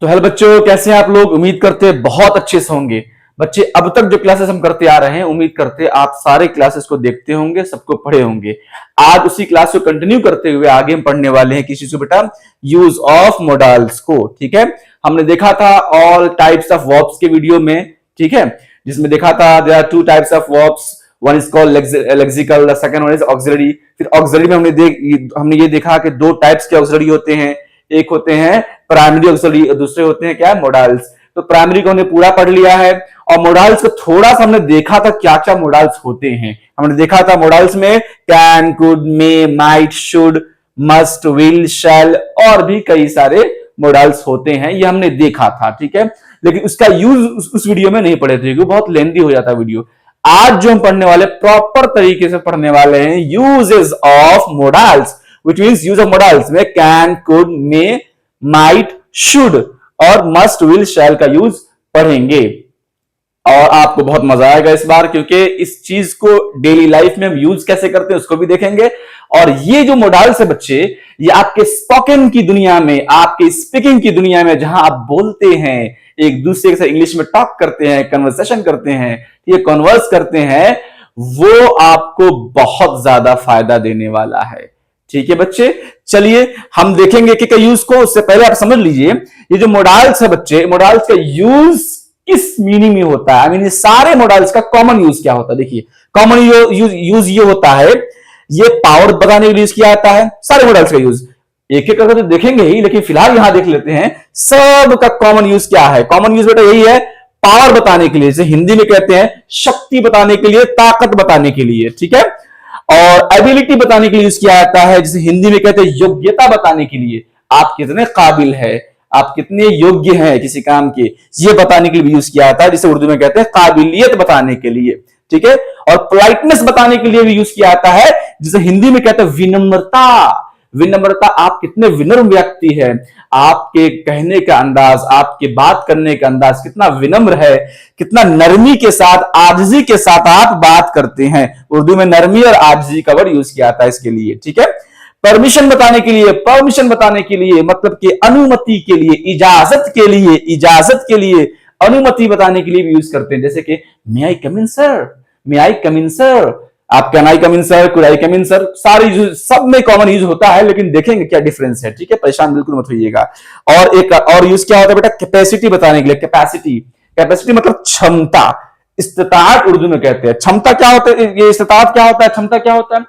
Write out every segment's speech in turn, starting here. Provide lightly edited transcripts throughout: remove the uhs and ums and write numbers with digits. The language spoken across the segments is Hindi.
तो हेलो बच्चों, कैसे हैं आप लोग। उम्मीद करते हैं बहुत अच्छे से होंगे। बच्चे अब तक जो क्लासेस हम करते आ रहे हैं, उम्मीद करते हैं आप सारे क्लासेस को देखते होंगे, सबको पढ़े होंगे। आज उसी क्लास को कंटिन्यू करते हुए आगे हम पढ़ने वाले हैं किसी से बेटा यूज ऑफ मोडाल्स को। ठीक है, हमने देखा था ऑल टाइप्स ऑफ वर्ब्स के वीडियो में, ठीक है, जिसमें देखा था there are two types of verbs, one is called lexical, the second one is auxiliary. फिर ऑक्सिलरी में हमने ये देखा कि दो टाइप्स के ऑक्सिलरी होते हैं, एक होते हैं प्राइमरी ऑक्सिलरी और दूसरे होते हैं क्या, मोडाल्स। तो प्राइमरी को हमने पूरा पढ़ लिया है और मोडाल्स को थोड़ा सा हमने देखा था क्या क्या मोडाल्स होते हैं। हमने देखा था मोडाल्स में can, could, may, might, should, must, will, shall और भी कई सारे मोडाल्स होते हैं, ये हमने देखा था। ठीक है, लेकिन उसका यूज उस वीडियो में नहीं पढ़े थे क्योंकि बहुत लेंथी हो जाता वीडियो। आज जो हम पढ़ने वाले प्रॉपर तरीके से पढ़ने वाले हैं uses of modals, which means use of modals में can, could, may, might, should और must, will, shall का यूज पढ़ेंगे और आपको बहुत मजा आएगा इस बार, क्योंकि इस चीज को डेली लाइफ में हम यूज कैसे करते हैं उसको भी देखेंगे। और ये जो मोडाल्स है बच्चे, ये आपके स्पोकन की दुनिया में, आपके स्पीकिंग की दुनिया में, जहां आप बोलते हैं, एक दूसरे के साथ इंग्लिश में टॉक करते हैं, कन्वर्सेशन करते हैं, ये कन्वर्स करते हैं, वो आपको बहुत ज्यादा फायदा देने वाला है। ठीक है बच्चे, चलिए हम देखेंगे कि यूज को। उससे पहले आप समझ लीजिए ये जो मोडाल्स है बच्चे, मोडाल्स का यूज किस मीनिंग में होता है। आई मीन सारे मोडाल्स का कॉमन यूज क्या होता है। देखिए कॉमन यूज ये होता है, ये पावर बताने के लिए यूज किया जाता है सारे मोडाल्स का यूज। एक एक करके तो देखेंगे ही, लेकिन फिलहाल यहां देख लेते हैं सब का कॉमन यूज क्या है। कॉमन यूज बेटा यही है, पावर बताने के लिए, जैसे हिंदी में कहते हैं शक्ति बताने के लिए, ताकत बताने के लिए। ठीक है, और एबिलिटी बताने के लिए यूज किया जाता है, जैसे हिंदी में कहते हैं योग्यता बताने के लिए, आप कितने काबिल है, आप कितने योग्य हैं किसी काम के, ये बताने के लिए भी यूज किया जाता है, जिसे उर्दू में कहते हैं काबिलियत बताने के लिए। ठीक है, और पोलाइटनेस बताने के लिए भी यूज किया जाता है, जिसे हिंदी में कहते हैं विनम्रता। विनम्रता, आप कितने विनम्र व्यक्ति है, आपके कहने का अंदाज, आपके बात करने का अंदाज कितना विनम्र है, कितना नरमी के साथ, आजिजी के साथ आप बात करते हैं। उर्दू में नरमी और आजिजी का वर्ड यूज किया जाता है इसके लिए। ठीक है, परमिशन बताने के लिए, परमिशन बताने के लिए मतलब कि अनुमति के लिए, इजाजत के लिए, इजाजत के लिए, अनुमति बताने के लिए भी यूज करते हैं, जैसे कि मे आई कम इन सर, मे आई कम इन सर, आप can I come in sir, could I come in sir, सारी सब में कॉमन यूज होता है, लेकिन देखेंगे क्या डिफरेंस है। ठीक है, परेशान बिल्कुल मत होइएगा। और एक और यूज क्या होता है बेटा, कैपेसिटी बताने के लिए। कैपेसिटी, कैपेसिटी मतलब क्षमता, इस्तिताअत उर्दू में कहते हैं। क्षमता क्या होता है, ये इस्तिताअत क्या होता है, क्षमता क्या होता है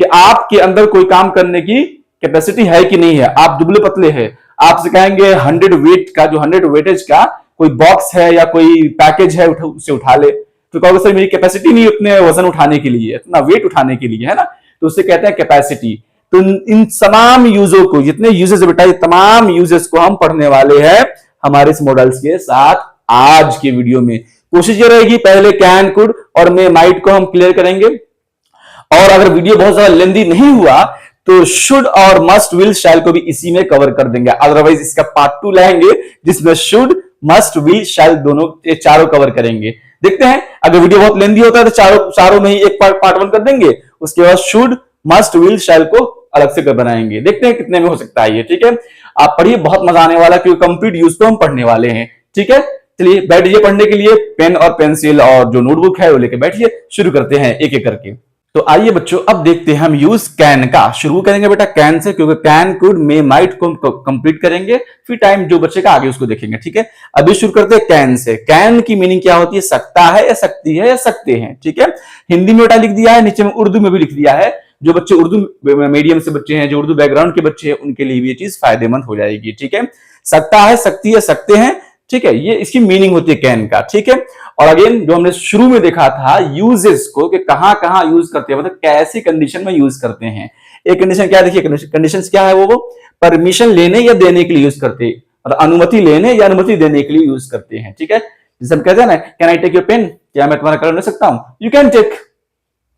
कि आपके अंदर कोई काम करने की कैपेसिटी है कि नहीं है। आप दुबले पतले हैं, आपसे कहेंगे 100 वेट का, जो 100 वेटेज का कोई बॉक्स है या कोई पैकेज है, उसे उठा ले, तो कहोगे सर मेरी कैपेसिटी नहीं उतने वजन उठाने के लिए, इतना वेट उठाने के लिए, है ना, तो उससे कहते हैं कैपेसिटी। तो इन तमाम यूजों को, जितने यूजेस बेटा, ये तमाम यूजेस को हम पढ़ने वाले हैं हमारे इस मॉडल्स के साथ आज के वीडियो में। कोशिश ये रहेगी पहले कैन, कुड और मे, माइट को हम क्लियर करेंगे, और अगर वीडियो बहुत ज्यादा लेंदी नहीं हुआ तो शुड और मस्ट, विल, शैल को भी इसी में कवर कर देंगे। अदरवाइज इसका पार्ट 2 लाएंगे जिसमें शुड, मस्ट, विल, शैल दोनों, ये चारों कवर करेंगे। देखते हैं, अगर वीडियो बहुत लेंदी होता है तो चारों में ही एक पार्ट 1 कर देंगे, उसके बाद शुड, मस्ट, विल, शैल को अलग से कर बनाएंगे। देखते हैं कितने में हो सकता है ये। ठीक है, आप पढ़िए, बहुत मजा आने वाला, क्योंकि कंप्लीट यूज तो हम पढ़ने वाले हैं। ठीक है, चलिए बैठिए पढ़ने के लिए, पेन और पेंसिल और जो नोटबुक है वो लेके बैठिए, शुरू करते हैं एक एक करके। तो आइए बच्चों, अब देखते हैं हम यूज कैन का। शुरू करेंगे बेटा कैन से, क्योंकि कैन, कुड, मे, माइट को कंप्लीट करेंगे, फिर टाइम जो बचेगा आगे उसको देखेंगे। ठीक है, अभी शुरू करते हैं कैन से। कैन की मीनिंग क्या होती है, सकता है या सकती है या सकते हैं। ठीक है, हिंदी में बेटा लिख दिया है, नीचे में उर्दू में भी लिख दिया है। जो बच्चे उर्दू मीडियम से बच्चे हैं, जो उर्दू बैकग्राउंड के बच्चे हैं, उनके लिए भी ये चीज फायदेमंद हो जाएगी। ठीक है, सकता है, सकती है, सकते हैं। ठीक है, ये इसकी मीनिंग होती है कैन का। ठीक है, और अगेन जो हमने शुरू में देखा था यूजेस को, कि कहां कहां यूज करते हैं, मतलब कैसी कंडीशन में यूज करते हैं। एक कंडीशन क्या है, देखिए कंडीशन क्या है, वो परमिशन लेने या देने के लिए यूज करते हैं, मतलब अनुमति लेने या अनुमति देने के लिए यूज करते हैं। ठीक है, जैसे हम कहते हैं ना, can I take your pen, क्या मैं तुम्हारा कलम ले सकता हूं, यू कैन टेक।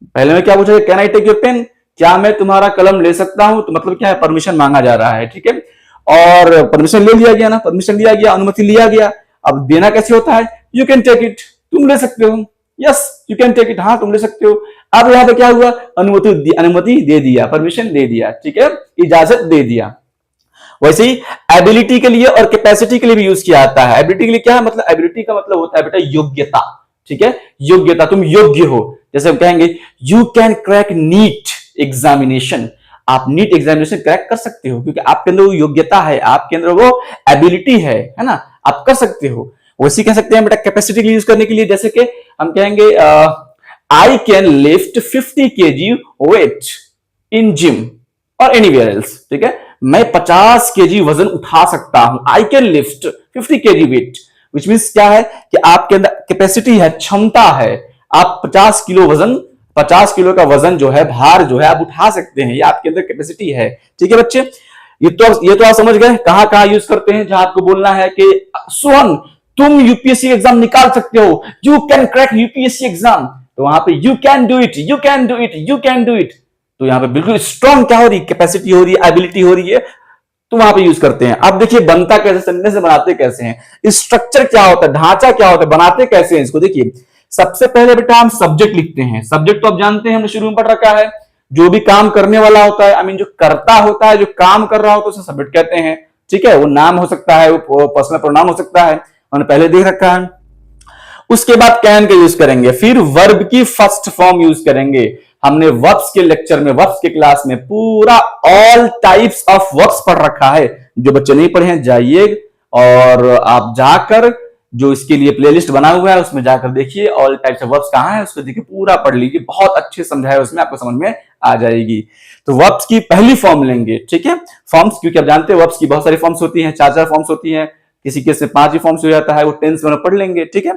पहले में क्या पूछा, can I take your pen, क्या मैं तुम्हारा कलम ले सकता हूं, तो मतलब क्या है, परमिशन मांगा जा रहा है। ठीक है, और परमिशन ले लिया गया ना, परमिशन लिया गया, अनुमति लिया गया। अब देना कैसे होता है, यू कैन टेक इट, तुम ले सकते हो, yes you can take it, हाँ तुम ले सकते हो। अब यहां पे क्या हुआ, अनुमति दे दिया, परमिशन दे दिया। ठीक है, इजाजत दे दिया। वैसे ही एबिलिटी के लिए और कैपेसिटी के लिए भी यूज किया जाता है। एबिलिटी के लिए क्या है, मतलब एबिलिटी का मतलब होता है बेटा योग्यता, ठीक है, योग्यता, तुम योग्य हो। जैसे हम कहेंगे you can crack NEET examination, आप नीट एग्जामिनेशन क्रैक कर सकते हो क्योंकि आपके अंदर वो योग्यता है, आपके अंदर वो एबिलिटी है ना, आप कर सकते हो। वैसे कह सकते हैं बेटा कैपेसिटी यूज करने के लिए, जैसे कि हम कहेंगे I can lift 50 kg weight in gym और एनीवेयर एल्स, ठीक है, मैं 50 kg वजन उठा सकता हूं, I can lift 50 kg weight, which means क्या है कि आपके अंदर कैपेसिटी है, क्षमता है, आप 50 किलो वजन, 50 किलो का वजन जो है, भार जो है आप उठा सकते हैं, ये आपके अंदर कैपेसिटी है, ठीक है बच्चे। ये तो आप समझ गए कहां कहां यूज करते हैं, जहां आपको बोलना है कि सोहन तुम यूपीएससी एग्जाम निकाल सकते हो, you can crack UPSC exam, तो वहां पे you can do it, you can do it, you can do it, तो यहां पे बिल्कुल स्ट्रॉन्ग क्या हो रही है, कैपेसिटी हो रही है, एबिलिटी हो रही है, तो वहां पे यूज करते हैं। अब देखिए बनता कैसे, सेंटेंस से बनाते कैसे हैं, स्ट्रक्चर क्या होता है, ढांचा क्या होता है, बनाते कैसे हैं इसको देखिए। सबसे पहले बेटा हम सब्जेक्ट लिखते हैं, सब्जेक्ट तो आप जानते हैं हमने शुरू में पढ़ रखा है, जो भी काम करने वाला होता है, आई मीन जो करता होता है, जो काम कर रहा होता है उसे सब्जेक्ट कहते हैं, ठीक है, वो नाम हो सकता है, वो पर्सनल प्रोनाउन हो सकता है, हमने पहले देख रखा है। उसके बाद कैन का यूज करेंगे, फिर वर्ब की फर्स्ट फॉर्म यूज करेंगे। हमने वर्ब्स के लेक्चर में, वर्ब्स के क्लास में पूरा ऑल टाइप्स ऑफ वर्ब्स पढ़ रखा है, जो बच्चे नहीं पढ़े हैं जाइए और आप जाकर जो इसके लिए प्लेलिस्ट बना हुआ है उसमें जाकर देखिए ऑल टाइप्स ऑफ वर्ब्स कहां है, उसको देखिए पूरा पढ़ लीजिए, बहुत अच्छे समझाया उसमें, आपको समझ में आ जाएगी। तो वर्ब्स की पहली फॉर्म लेंगे, ठीक है, फॉर्म्स क्योंकि आप जानते हैं वर्ब्स की बहुत सारी फॉर्म्स होती हैं, 4 फॉर्म्स होती हैं, किसी केस में 5 ही फॉर्म्स हो जाता है, वो टेंस में पढ़ लेंगे, ठीक है।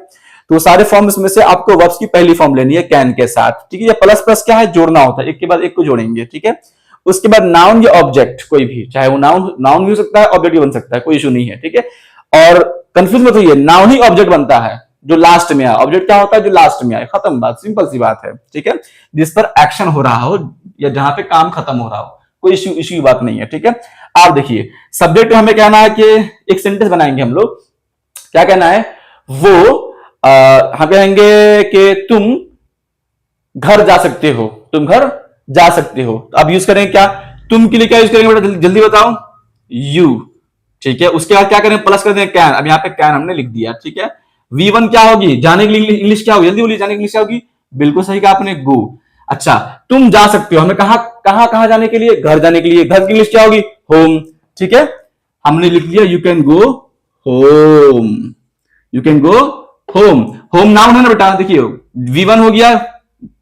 तो सारे फॉर्म्स में से आपको वर्ब्स की पहली फॉर्म लेनी है कैन के साथ, ठीक है, या प्लस प्लस क्या है, जोड़ना होता है, एक के बाद एक को जोड़ेंगे, ठीक है। उसके बाद नाउन या ऑब्जेक्ट कोई भी, चाहे वो नाउन भी हो सकता है, ऑब्जेक्ट भी बन सकता है, कोई इशू नहीं है, ठीक है। और कंफ्यूज मत होइए, नाउन ही ऑब्जेक्ट बनता है जो लास्ट में आए, ऑब्जेक्ट क्या होता है जो लास्ट में आए, खत्म बात, सिंपल सी बात है, ठीक है, जिस पर एक्शन हो रहा हो या जहां पे काम खत्म हो रहा हो, कोई इश्यू की बात नहीं है, ठीक है। आप देखिए सब्जेक्ट हमें कहना है कि एक सेंटेंस बनाएंगे हम लोग, क्या कहना है, वो हम कहेंगे कि तुम घर जा सकते हो, तुम घर जा सकते हो, तो अब यूज करेंगे क्या, तुम के लिए क्या यूज करेंगे बेटा, जल्दी बताओ, यू, ठीक है। उसके बाद क्या करें, प्लस कर दें कैन, अब यहाँ पे कैन हमने लिख दिया, ठीक है। V1 क्या होगी, जाने के लिए इंग्लिश क्या होगी, जल्दी बोलिए, जाने के लिए क्या होगी, बिल्कुल सही कहा आपने, गो। अच्छा तुम जा सकते हो, हमने कहा कहां जाने के लिए, घर जाने के लिए, घर की इंग्लिश क्या होगी, होम, ठीक है, हमने लिख लिया you can go home, you can go home, home noun है ना बेटा, देखिए V1 हो गया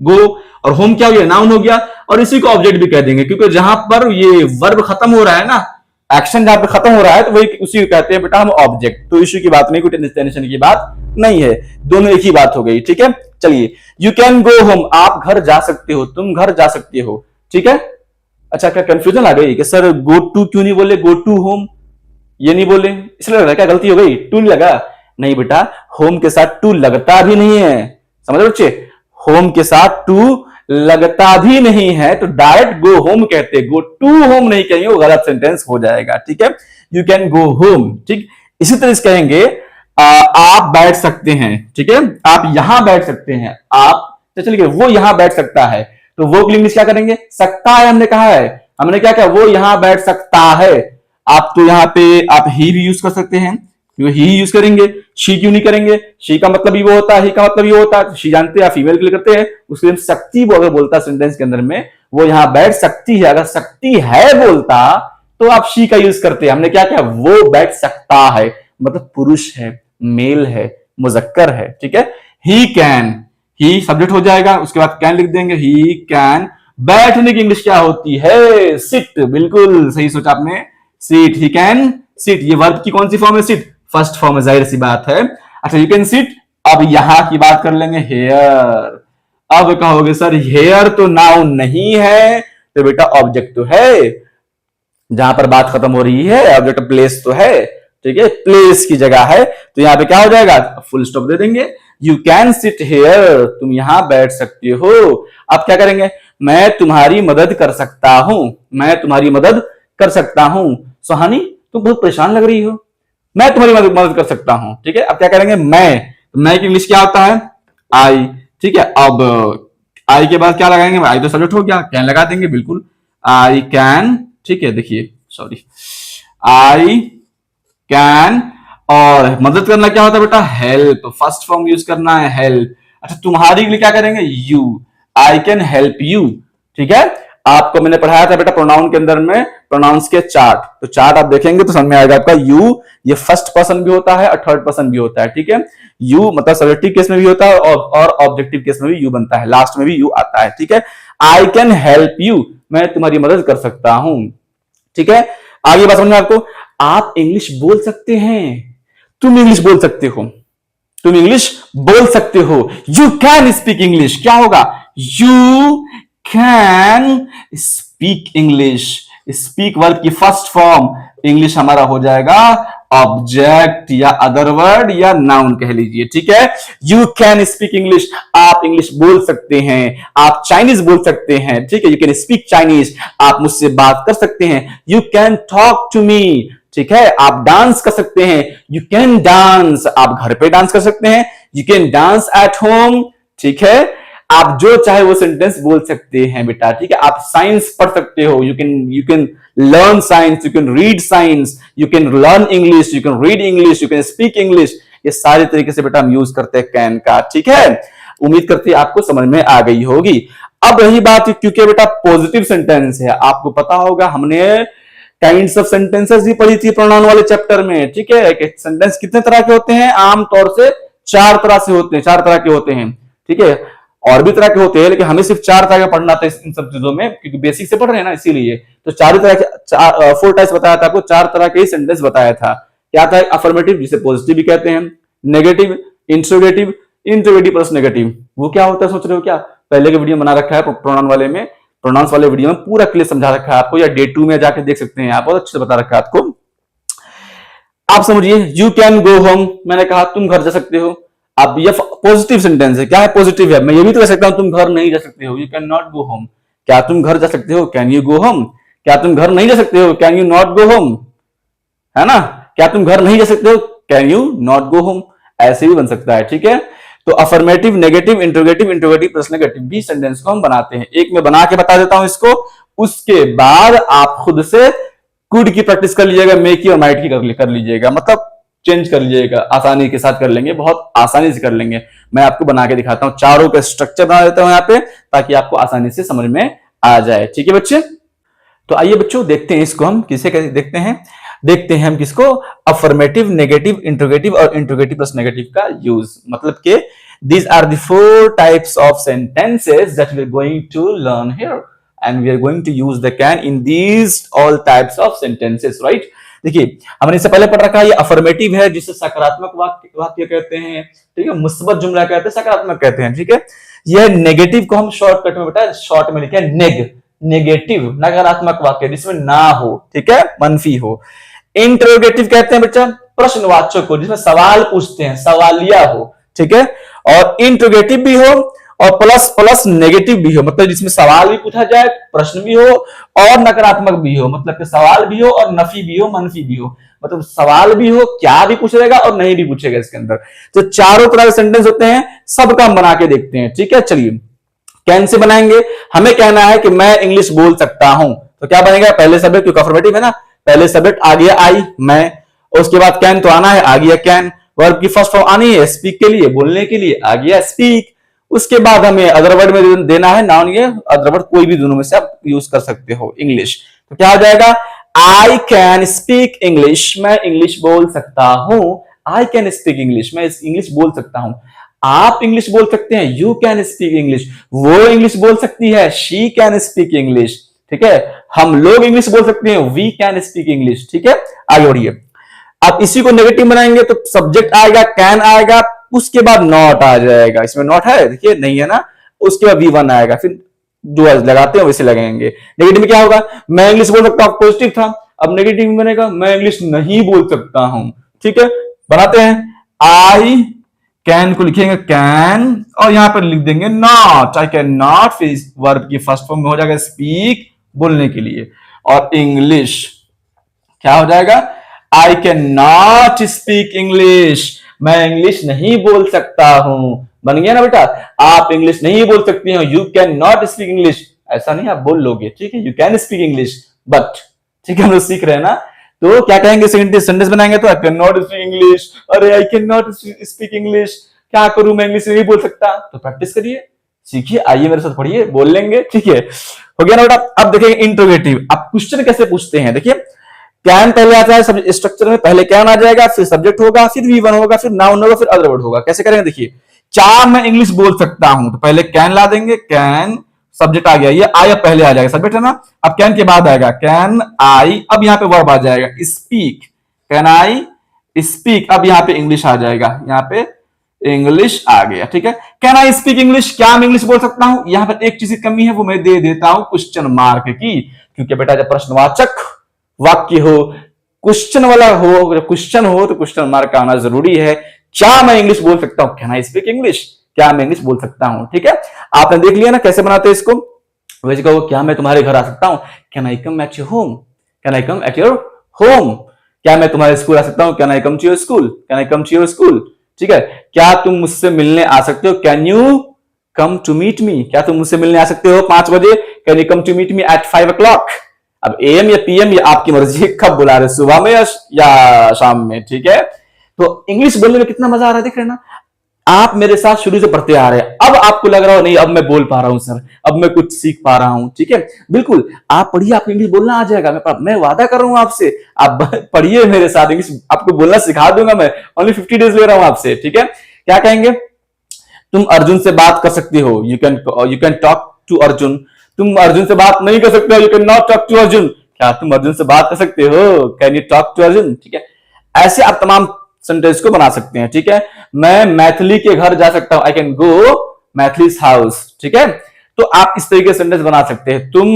गो, और होम क्या हो गया, नाउन हो गया, और इसी को ऑब्जेक्ट भी कह देंगे क्योंकि जहां पर ये वर्ब खत्म हो रहा है ना, एक्शन जहां पे खत्म हो रहा है, तो वही उसी को कहते हैं बेटा हम ऑब्जेक्ट, तो इश्यू की बात नहीं, कोई टेंशन की बात नहीं है, दोनों एक ही बात हो गई, ठीक है। चलिए यू कैन गो होम, आप घर जा सकते हो, तुम घर जा सकते हो, ठीक है। अच्छा क्या कंफ्यूजन आ गई कि सर गो टू क्यों नहीं बोले, गो टू होम ये नहीं बोले, इसलिए लग रहा है क्या गलती हो गई, टू नहीं लगा, नहीं बेटा होम के साथ टू लगता भी नहीं है, समझ रहे बच्चे, होम के साथ टू लगता भी नहीं है, तो डायरेक्ट गो होम कहते, गो टू होम नहीं कहेंगे, वो गलत सेंटेंस हो जाएगा, ठीक है। यू कैन गो होम, ठीक, इसी तरह से कहेंगे आप बैठ सकते हैं, ठीक है, आप यहां बैठ सकते हैं, आप, तो चलिए वो यहां बैठ सकता है, तो वो की इंग्लिश क्या करेंगे, सकता है, हमने कहा है, हमने क्या कहा, वो यहां बैठ सकता है, आप तो यहां पे आप ही भी यूज कर सकते हैं, ही यूज करेंगे, शी क्यों नहीं करेंगे, शी का मतलब ही वो होता है, ही का मतलब ये होता है, शी जानते हैं, फीमेल के लिए करते हैं, उसके लिए सकती वो अगर बोलता सेंटेंस के अंदर में, वो यहां बैठ सकती है, अगर सकती है बोलता तो आप शी का यूज करते हैं, हमने क्या किया, वो बैठ सकता है, मतलब पुरुष है, मेल है, मुजक्कर है, ठीक है। ही कैन, ही सब्जेक्ट हो जाएगा, उसके बाद कैन लिख देंगे, ही कैन, बैठने की इंग्लिश क्या होती है, सिट, बिल्कुल सही सोचा आपने, सीट, ही कैन सिट, ये वर्ब की कौन सी फॉर्म है, सिट, फर्स्ट फॉर्म है, जाहिर सी बात है। अच्छा यू कैन सिट, अब यहां की बात कर लेंगे, हेयर, अब कहोगे सर हेयर तो नाउन नहीं है, तो बेटा ऑब्जेक्ट तो है, जहां पर बात खत्म हो रही है, ऑब्जेक्ट प्लेस तो है, ठीक है, प्लेस की जगह है, तो यहां पे क्या हो जाएगा, फुल स्टॉप दे देंगे, यू कैन सिट हेयर, तुम यहां बैठ सकते हो। अब क्या करेंगे, मैं तुम्हारी मदद कर सकता हूं, मैं तुम्हारी मदद कर सकता हूं, सुहानी तुम बहुत परेशान लग रही हो, मैं तुम्हारी मदद कर सकता हूं, ठीक है। अब क्या करेंगे, मैं की इंग्लिश क्या होता है, आई, ठीक है। अब आई के बाद क्या लगाएंगे, आई तो सब्जेक्ट हो गया, कैन लगा देंगे, बिल्कुल आई कैन, ठीक है। देखिए सॉरी, आई कैन, और मदद करना क्या होता है बेटा, हेल्प, फर्स्ट फॉर्म यूज करना है हेल्प। अच्छा तुम्हारी के लिए क्या करेंगे, you, I can help you, ठीक है। आपको मैंने पढ़ाया था बेटा प्रोनाउन के अंदर में प्रोनाउंस के चार्ट, तो चार्ट आप देखेंगे तो समझ में आएगा आपका। यू ये फर्स्ट पर्सन भी होता है और थर्ड पर्सन भी होता है, ठीक है। यू मतलब सब्जेक्टिव केस में भी होता है और ऑब्जेक्टिव केस में भी यू बनता है, लास्ट में भी यू आता है, ठीक है। आई कैन हेल्प यू, मैं तुम्हारी मदद कर सकता हूं, ठीक है। आगे बात समझ में आपको, आप इंग्लिश बोल सकते हैं, तुम इंग्लिश बोल सकते हो, तुम इंग्लिश बोल सकते हो। यू कैन स्पीक इंग्लिश, क्या होगा, you can speak English. Speak verb की फर्स्ट फॉर्म इंग्लिश हमारा हो जाएगा ऑब्जेक्ट या अदर वर्ड या नाउन कह लीजिए, ठीक है। यू कैन स्पीक इंग्लिश, आप इंग्लिश बोल सकते हैं। आप चाइनीज बोल सकते हैं, ठीक है, यू कैन स्पीक चाइनीज, आप मुझसे बात कर सकते हैं। You can talk to me, ठीक है। आप डांस कर सकते हैं, यू कैन डांस, आप घर पे डांस कर सकते हैं, you can dance at home, ठीक है। आप जो चाहे वो सेंटेंस बोल सकते हैं बेटा, ठीक है। आप साइंस पढ़ सकते हो, you can learn science, you can read science, you can learn English, you can read English, you can speak English. ये सारे तरीके से बेटा हम यूज करते हैं कैन का, ठीक है। उम्मीद करते हैं आपको समझ में आ गई होगी। अब रही बात, क्योंकि बेटा पॉजिटिव सेंटेंस है, आपको पता होगा हमने काइंड्स ऑफ सेंटेंसेस भी पढ़ी थी प्रोनाउन वाले चैप्टर में, ठीक है। सेंटेंस कितने तरह के होते हैं, आमतौर से 4 तरह से होते हैं, 4 तरह के होते हैं, ठीक है। और भी तरह के होते हैं, लेकिन हमें सिर्फ 4 तरह का पढ़ना था इन सब चीजों में, क्योंकि बेसिक से पढ़ रहे हैं ना, इसीलिए तो 4 तरह के 4 टाइप्स बताया था आपको, 4 तरह के सेंटेंस बताया था। क्या था, अफर्मेटिव जिसे पॉजिटिव भी कहते हैं, negative, interrogative, interrogative plus negative. वो क्या होता है सोच रहे हो क्या, पहले के वीडियो बना रखा है प्रोनाउन वाले में, प्रोनाउंस वाले वीडियो में पूरा क्लियर समझा रखा है आपको, या डे 2 में जाके देख सकते हैं आप, बहुत अच्छे से बता रखा है आपको। आप समझिए, यू कैन गो होम, मैंने कहा तुम घर जा सकते हो। अब ये पॉजिटिव सेंटेंस है, क्या है, पॉजिटिव है। मैं ये भी तो कह सकता हूं तुम घर नहीं जा सकते हो, you can not go home. क्या तुम घर जा सकते हो, कैन यू गो होम। क्या तुम घर नहीं जा सकते हो, can you not go home, है ना। क्या तुम घर नहीं जा सकते हो, can you not go home, ऐसे भी बन सकता है, ठीक है। तो affirmative, negative, interrogative, interrogative plus negative भी सेंटेंस को हम बनाते हैं। एक मैं बना के बता देता हूं इसको, उसके बाद आप खुद से कुड की प्रैक्टिस कर लीजिएगा, मे की और माइट की कर लीजिएगा, मतलब चेंज कर लीजिएगा, आसानी के साथ कर लेंगे, बहुत आसानी से कर लेंगे। मैं आपको बना के दिखाता हूं, चारों का स्ट्रक्चर बना देता हूं यहाँ पे, ताकि आपको आसानी से समझ में आ जाए, ठीक है बच्चे। तो आइए बच्चों देखते हैं इसको, हम किसे कैसे देखते हैं हम किसको, अफर्मेटिव, नेगेटिव, इंट्रोगेटिव और इंट्रोगेटिव प्लस नेगेटिव का यूज। मतलब के these are the 4 types of sentences that we are going to learn here, and we are going to use the can in these all types of sentences, right? देखिए हमने इससे पहले पढ़ रखा है, ये अफर्मेटिव है जिसे सकारात्मक वाक्य कहते हैं, ठीक है, मुस्बत जुमला कहते हैं, सकारात्मक कहते हैं, ठीक है। यह नेगेटिव को हम शॉर्टकट में बेटा शॉर्ट में लिखे नेगेटिव, नकारात्मक वाक्य जिसमें ना हो, ठीक है, मनफी हो। इंटरोगेटिव कहते हैं बच्चा प्रश्नवाचक को, जिसमें सवाल पूछते हैं, सवालिया हो, ठीक है। और इंट्रोगेटिव भी हो और प्लस प्लस नेगेटिव भी हो, मतलब जिसमें सवाल भी पूछा जाए, प्रश्न भी हो और नकारात्मक भी हो, मतलब कि सवाल भी हो और नफी भी हो, मनफी भी हो, मतलब सवाल भी हो, क्या भी पूछेगा और नहीं भी पूछेगा इसके अंदर। तो चारों तरह के सेंटेंस होते हैं, सबका हम बना के देखते हैं, ठीक है। चलिए कैन से बनाएंगे, हमें कहना है कि मैं इंग्लिश बोल सकता हूं, तो क्या बनेगा, पहले सब्जेक्ट, क्योंकि अफर्मेटिव है ना, पहले सब्जेक्ट आ गया आई, मैं, उसके बाद कैन तो आना है, आ गया कैन, वर्ब की फर्स्ट फॉर्म आनी है स्पीक के लिए, बोलने के लिए, आ गया स्पीक। उसके बाद हमें अदर वर्ड में देना है नाउन, ये अदर वर्ड कोई भी दोनों में से आप यूज कर सकते हो इंग्लिश। तो क्या हो जाएगा, आई कैन स्पीक इंग्लिश, मैं इंग्लिश बोल सकता हूं। आई कैन स्पीक इंग्लिश, मैं इंग्लिश बोल सकता हूं। आप इंग्लिश बोल सकते हैं, यू कैन स्पीक इंग्लिश, वो इंग्लिश बोल सकती है, शी कैन स्पीक इंग्लिश, ठीक है। हम लोग इंग्लिश बोल सकते हैं, वी कैन स्पीक इंग्लिश, ठीक है। आगे बढ़िए, अब इसी को नेगेटिव बनाएंगे तो सब्जेक्ट आएगा, कैन आएगा, उसके बाद नॉट आ जाएगा, इसमें नॉट है, देखिए नहीं है ना, उसके बाद V1 आएगा, फिर जो लगाते हैं वैसे लगेंगे। नेगेटिव में क्या होगा, मैं इंग्लिश बोल सकता हूं, पॉजिटिव था, अब नेगेटिव में बनेगा मैं इंग्लिश नहीं बोल सकता हूं, ठीक है। बनाते हैं, आई कैन को लिखेंगे कैन, और यहां पर लिख देंगे नॉट, आई कैन नॉट, फिर वर्ब की फर्स्ट फॉर्म में हो जाएगा स्पीक, बोलने के लिए, और इंग्लिश क्या हो जाएगा, आई कैन नॉट स्पीक इंग्लिश, मैं इंग्लिश नहीं बोल सकता हूं। बन गया ना बेटा, आप इंग्लिश नहीं बोल सकते हो, you can not speak English, ऐसा नहीं आप बोल लोगे, ठीक है, you can speak English but, ठीक है, हम लोग सीख रहे हैं ना। तो क्या कहेंगे सेंटेंस बनाएंगे तो I can not speak English, अरे I can not speak English, क्या करूं मैं इंग्लिश नहीं बोल सकता। तो प्रैक्टिस करिए, सीखिए, आइए मेरे साथ पढ़िए, बोल लेंगे, ठीक है। हो गया ना बेटा। अब देखेंगे इंट्रोगेटिव, अब क्वेश्चन कैसे पूछते हैं। देखिए कैन पहले आता है सब स्ट्रक्चर में, पहले कैन आ जाएगा, फिर सब्जेक्ट होगा, फिर वी वन होगा, फिर नाउन होगा, फिर अदर वर्ड होगा। कैसे करेंगे देखिए, क्या मैं इंग्लिश बोल सकता हूं, तो पहले कैन ला देंगे, कैन सब्जेक्ट आ गया, ये आई अब पहले आ जाएगा, सब्जेक्ट है ना। अब कैन के बाद आएगा कैन आई, अब यहाँ पे वर्ब आ जाएगा स्पीक, कैन आई स्पीक, अब यहाँ पे इंग्लिश आ जाएगा, यहाँ पे इंग्लिश आ गया, ठीक है। कैन आई स्पीक इंग्लिश, क्या मैं इंग्लिश बोल सकता हूं। यहां पर एक चीज की कमी है, वो मैं दे देता हूं क्वेश्चन मार्क की, क्योंकि बेटा जब प्रश्नवाचक वाक्य हो, क्वेश्चन वाला हो, क्वेश्चन हो तो क्वेश्चन मार्क आना जरूरी है। क्या मैं इंग्लिश बोल सकता हूं, कैन आई स्पीक इंग्लिश, क्या मैं इंग्लिश बोल सकता हूं, ठीक है। आपने देख लिया ना कैसे बनाते हैं इसको। वैसे कहो क्या मैं तुम्हारे घर आ सकता हूं, can I come at your home, can I come at your home. क्या मैं तुम्हारे स्कूल आ सकता हूं, can I come to your school, can I come to your school, ठीक है। क्या तुम मुझसे मिलने आ सकते हो, can you come to meet me, क्या तुम मुझसे मिलने आ सकते हो 5 बजे, can you come to meet me at 5 o'clock। अब एम या पीएम या आपकी मर्जी, कब बुला रहे, सुबह में या शाम में, ठीक है। तो इंग्लिश बोलने में कितना मजा आ रहा है, देख रहे हैं ना। आप मेरे साथ शुरू से पढ़ते आ रहे हैं, अब आपको लग रहा हो नहीं अब मैं बोल पा रहा हूं सर, अब मैं कुछ सीख पा रहा हूं, ठीक है। बिल्कुल आप पढ़िए, आपको इंग्लिश बोलना आ जाएगा, मैं वादा कर रहा हूं आपसे, आप पढ़िए मेरे साथ, इंग्लिश आपको बोलना सिखा दूंगा मैं, ओनली 50 डेज ले रहा हूं आपसे, ठीक है। क्या कहेंगे, तुम अर्जुन से बात कर सकते हो, you can talk to Arjun. तुम अर्जुन से बात नहीं कर सकते हो, you can not talk to Arjun. क्या तुम अर्जुन से बात कर सकते हो, can you talk to Arjun, ठीक है। ऐसे आप तमाम सेंटेंस को बना सकते हैं, ठीक है। मैं मैथिली के घर जा सकता हूं, आई कैन गो मैथिलीज हाउस, ठीक है। तो आप इस तरीके से सेंटेंस बना सकते हैं। तुम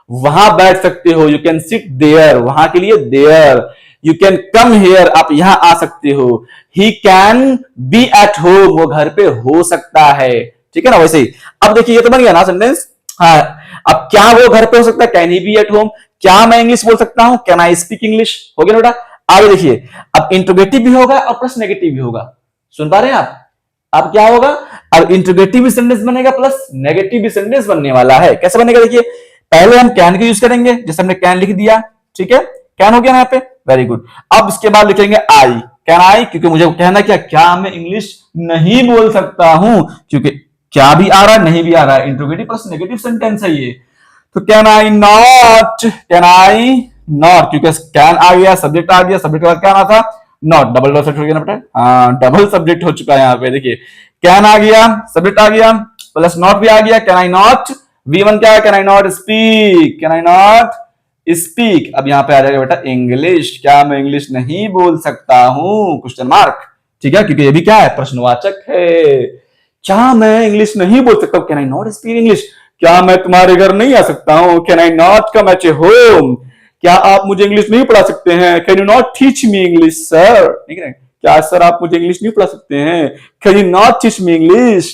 वहां बैठ सकते हो, यू कैन सिट देयर, वहां के लिए there. You can come here, आप यहां आ सकते हो। He can be at home, वो घर पे हो सकता है, ठीक है ना। वैसे ही अब देखिए ये तो बन गया ना सेंटेंस। हाँ, अब क्या वो घर पे हो सकता है, can he be at home. क्या मैं इंग्लिश बोल सकता हूं, कैन आई स्पीक इंग्लिश, हो गया बेटा। आगे देखिए, अब इंट्रोगेटिव भी होगा और प्लस नेगेटिव भी होगा, सुन पा रहे हैं आप। अब क्या होगा, अब इंट्रोगेटिव भी सेंटेंस बनेगा प्लस नेगेटिव भी सेंटेंस बनने वाला है। कैसे बनेगा देखिए, पहले हम कैन का यूज करेंगे, जैसे हमने कैन लिख दिया, ठीक है, कैन हो गया ना यहाँ पे, वेरी गुड। अब इसके बाद लिखेंगे आई, कैन आई, क्योंकि मुझे कहना क्या मैं इंग्लिश नहीं बोल सकता हूं, क्योंकि क्या भी आ रहा है नहीं भी आ रहा है, इंट्रोगेटिव प्लस नेगेटिव सेंटेंस है ये। तो can I not, can I not, क्योंकि कैन आ गया, सब्जेक्ट आ गया, सब्जेक्ट के बाद क्या आना था, नॉट, डबल सब्जेक्ट हो गया ना बेटा, हाँ डबल सब्जेक्ट हो चुका है यहाँ पे। देखिए कैन आ गया, सब्जेक्ट आ गया, प्लस नॉट भी आ गया, कैन आई नॉट, V1 क्या है, can I not speak, can I not speak. अब यहाँ पे आ जाएगा बेटा इंग्लिश, क्या मैं इंग्लिश नहीं बोल सकता हूं, क्वेश्चन मार्क, ठीक है, क्योंकि ये भी क्या है, प्रश्नवाचक है। क्या मैं इंग्लिश नहीं बोल सकता हूं, can I not speak English. क्या मैं तुम्हारे घर नहीं आ सकता हूं, can I not come at your home. क्या आप मुझे इंग्लिश नहीं पढ़ा सकते हैं, can you not teach me English sir, ठीक है। क्या सर आप मुझे इंग्लिश नहीं पढ़ा सकते हैं, can you not teach me English.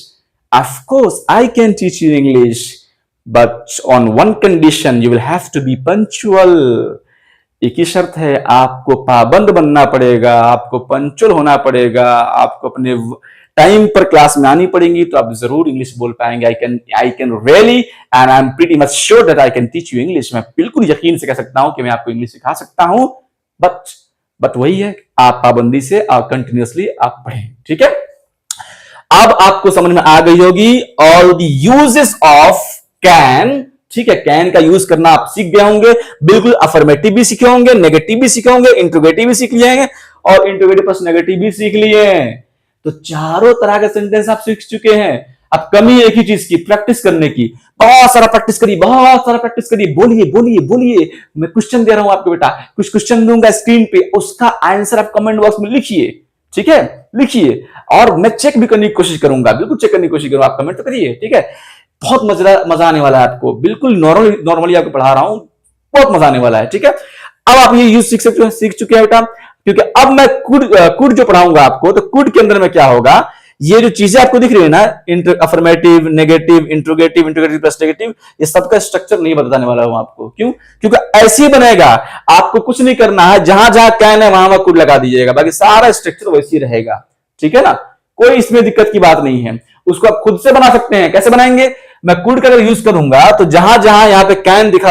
Of course I can teach you English, but on one condition, you will have to be punctual. एक ही शर्त है, आपको पाबंद बनना पड़ेगा, आपको पंक्चुअल होना पड़ेगा, आपको अपने टाइम पर क्लास में आनी पड़ेगी, तो आप जरूर इंग्लिश बोल पाएंगे। I can really and I am pretty much sure that I can teach you English. मैं बिल्कुल यकीन से कह सकता हूं कि मैं आपको इंग्लिश सिखा सकता हूं, बट वही है, आप पाबंदी से कंटिन्यूअसली आप पढ़ें, ठीक है। अब आपको समझ में आ गई होगी all the uses of can, ठीक है। कैन का यूज करना आप सीख गए होंगे, बिल्कुल। अफर्मेटिव भी सीखे होंगे, नेगेटिव भी सीखे होंगे, इंट्रोगेटिव भी सीख लिए हैं और इंट्रोगेटिव प्लस नेगेटिव भी सीख लिए हैं। तो चारों तरह के सेंटेंस आप सीख चुके हैं। अब कमी एक ही चीज की, प्रैक्टिस करने की। बहुत सारा प्रैक्टिस करिए, बहुत सारा प्रैक्टिस करिए, बोलिए बोलिए बोलिए। मैं क्वेश्चन दे रहा हूं आपको बेटा, कुछ क्वेश्चन दूंगा स्क्रीन पे, उसका आंसर आप कमेंट बॉक्स में लिखिए, ठीक है, लिखिए। और मैं चेक भी करने की कोशिश करूंगा, बिल्कुल चेक करने की कोशिश करूंगा, आप कमेंट तो करिए, ठीक है। बहुत मजा आने वाला है आपको, बिल्कुल नॉर्मली आपको पढ़ा रहा हूं, बहुत मजा आने वाला है, ठीक है। अब आप ये यूज सीख चुके हैं बेटा, क्योंकि अब मैं कुड जो पढ़ाऊंगा आपको, तो कुड के अंदर में क्या होगा, ये जो चीजें आपको दिख रही है ना, affirmative, negative, interrogative, interrogative plus negative, ये सबका स्ट्रक्चर नहीं बताने वाला हूं आपको। क्यों? क्योंकि ऐसे ही बनेगा, आपको कुछ नहीं करना है, जहां जहां कैन है वहां कुड लगा दीजिएगा, बाकी सारा स्ट्रक्चर वैसे ही रहेगा, ठीक है ना। कोई इसमें दिक्कत की बात नहीं है, उसको आप खुद से बना सकते हैं। कैसे बनाएंगे, मैं कुड का अगर यूज करूंगा तो जहां जहां यहाँ पे कैन दिख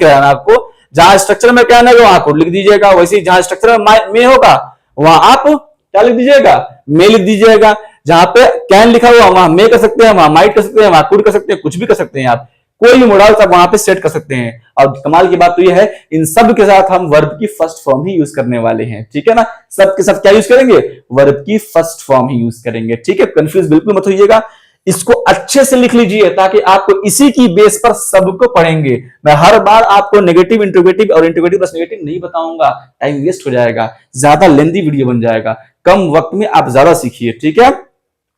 रहा है ना आपको, जहां स्ट्रक्चर में कैन है वहां कोड लिख दीजिएगा, वैसे ही जहां स्ट्रक्चर में होगा वहां आप क्या लिख दीजिएगा, मे लिख दीजिएगा। जहां पे कैन लिखा हुआ वहां मे कर सकते हैं, वहां माइट कर सकते हैं, वहां कुड कर सकते हैं, कुछ भी कर सकते हैं आप, कोई भी मॉडल आप वहां पे सेट कर सकते हैं। और कमाल की बात तो यह है इन सब के साथ हम वर्ब की फर्स्ट फॉर्म ही यूज करने वाले हैं, ठीक है ना। सब के साथ क्या यूज करेंगे, वर्ब की फर्स्ट फॉर्म ही यूज करेंगे, ठीक है। कंफ्यूज बिल्कुल मत होइएगा, इसको अच्छे से लिख लीजिए ताकि आपको इसी की बेस पर सबको पढ़ेंगे। मैं हर बार आपको नेगेटिव इंट्रोगेटिव और इंट्रोगेटिव प्लस नेगेटिव नहीं बताऊंगा, टाइम वेस्ट हो जाएगा, ज्यादा लेंदी वीडियो बन जाएगा, कम वक्त में आप ज्यादा सीखिए, ठीक है।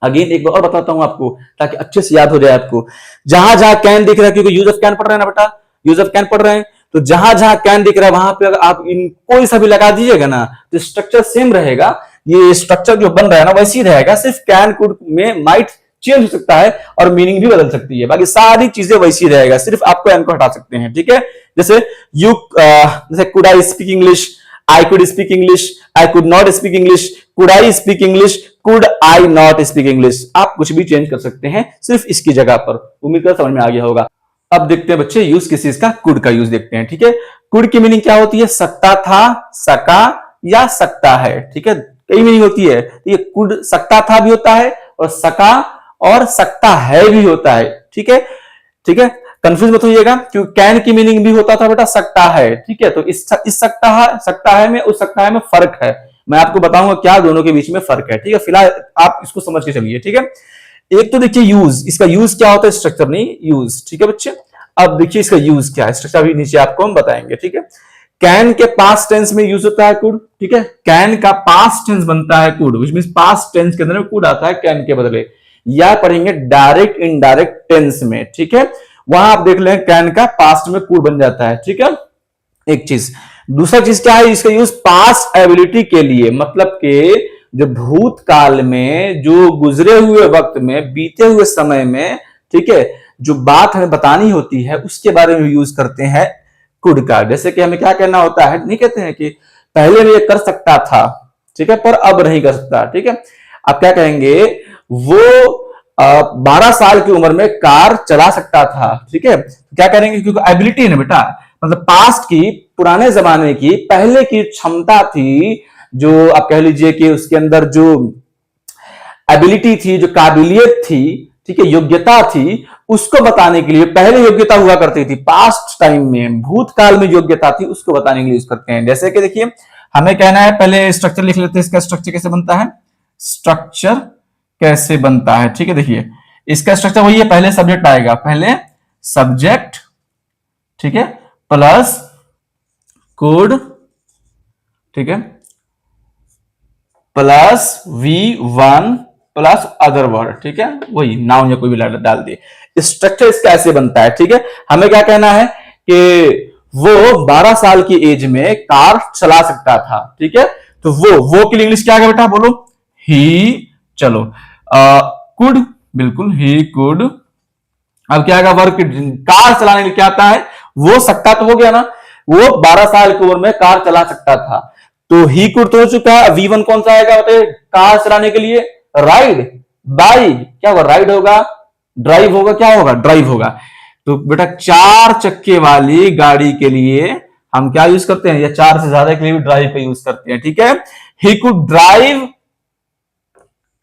अगेन एक बार और बताता हूं आपको ताकि अच्छे से याद हो जाए आपको। जहां जहां कैन दिख रहा है, क्योंकि यूज ऑफ कैन पढ़ रहे हैं ना बेटा, यूज ऑफ कैन पढ़ रहे हैं, तो जहां जहां कैन दिख रहा है वहां पे अगर आप इन कोई सा भी लगा दीजिएगा ना तो स्ट्रक्चर सेम रहेगा। ये स्ट्रक्चर जो बन रहा है ना वैसे ही रहेगा, सिर्फ कैन कुड में माइट चेंज हो सकता है और मीनिंग भी बदल सकती है, बाकी सारी चीजें वैसी रहेगा, सिर्फ आपको एन को हटा सकते हैं, ठीक है। जैसे यू जैसे could I speak English, I could speak English, I could not speak English, could I speak English, could I not speak English, आप कुछ भी चेंज कर सकते हैं सिर्फ इसकी जगह पर। उम्मीद कर समझ में आ गया होगा। अब देखते हैं बच्चे यूज किस चीज का, कुड का यूज देखते हैं, ठीक है। कुड की मीनिंग क्या होती है, सकता था, सका या सकता है, ठीक है, कई मीनिंग होती है। ये कुड सकता था भी होता है और सका और सकता है भी होता है, ठीक है, ठीक है। कंफ्यूज मत होइएगा क्योंकि कैन की मीनिंग भी होता था बेटा सकता है, ठीक है। तो इस सकता है में उस सकता है में फर्क है, मैं आपको बताऊंगा क्या दोनों के बीच में फर्क है, ठीक है। फिलहाल आप इसको समझ के चलिए, ठीक है। एक तो देखिए यूज, इसका यूज क्या होता है, स्ट्रक्चर नहीं यूज, ठीक है बच्चे। अब देखिए इसका यूज क्या है, स्ट्रक्चर भी नीचे आपको हम बताएंगे, ठीक है। कैन के पास्ट टेंस में यूज होता है कुड, ठीक है। कैन का पास्ट टेंस बनता है could, which means past tense के अंदर में कुड आता है कैन के बदले। या पढ़ेंगे डायरेक्ट इनडायरेक्ट टेंस में, ठीक है, वहां आप देख लें कैन का पास्ट में कुड बन जाता है, ठीक है। एक चीज, दूसरा चीज क्या है, इसका यूज पास्ट एबिलिटी के लिए, मतलब के जो भूतकाल में, जो गुजरे हुए वक्त में, बीते हुए समय में, ठीक है, जो बात हमें बतानी होती है उसके बारे में यूज करते हैं कुड का। जैसे कि हमें क्या कहना होता है, नहीं कहते हैं कि पहले मैं ये कर सकता था, ठीक है, पर अब नहीं कर सकता, ठीक है। आप क्या कहेंगे, वो 12 साल की उम्र में कार चला सकता था, ठीक है। क्या करेंगे, क्योंकि एबिलिटी है ना बेटा, मतलब पास्ट की, पुराने जमाने की, पहले की क्षमता थी, जो आप कह लीजिए कि उसके अंदर जो एबिलिटी थी, जो काबिलियत थी, ठीक है, योग्यता थी, उसको बताने के लिए, पहले योग्यता हुआ करती थी पास्ट टाइम में, भूतकाल में योग्यता थी, उसको बताने के लिए यूज करते हैं। जैसे कि देखिए हमें कहना है, पहले स्ट्रक्चर लिख लेते हैं, इसका स्ट्रक्चर कैसे बनता है, स्ट्रक्चर कैसे बनता है, ठीक है। देखिए इसका स्ट्रक्चर वही है, पहले सब्जेक्ट आएगा, पहले सब्जेक्ट, ठीक है, प्लस कुड, ठीक है, plus V1 plus other word, ठीक है, वही नाउन या कोई भी डाल दिए। स्ट्रक्चर इसका ऐसे बनता है, ठीक है। हमें क्या कहना है कि वो 12 साल की एज में कार चला सकता था, ठीक है। तो वो के लिए इंग्लिश क्या है बेटा, बोलो, ही, चलो कुड, बिल्कुल ही कुड। अब क्या आएगा, वर्क, कार चलाने के लिए क्या आता है, वो सकता तो हो गया ना, वो 12 साल की उम्र में कार चला सकता था, तो ही कुड तो हो चुका है। V1 कौन सा आएगा बताइए, कार चलाने के लिए, राइड, बाई, क्या होगा, राइड होगा, ड्राइव होगा, क्या होगा, ड्राइव होगा। तो बेटा 4 चक्के वाली गाड़ी के लिए हम क्या यूज करते हैं, या 4 से ज्यादा के लिए भी ड्राइव का यूज करते हैं, ठीक है। ही कुड ड्राइव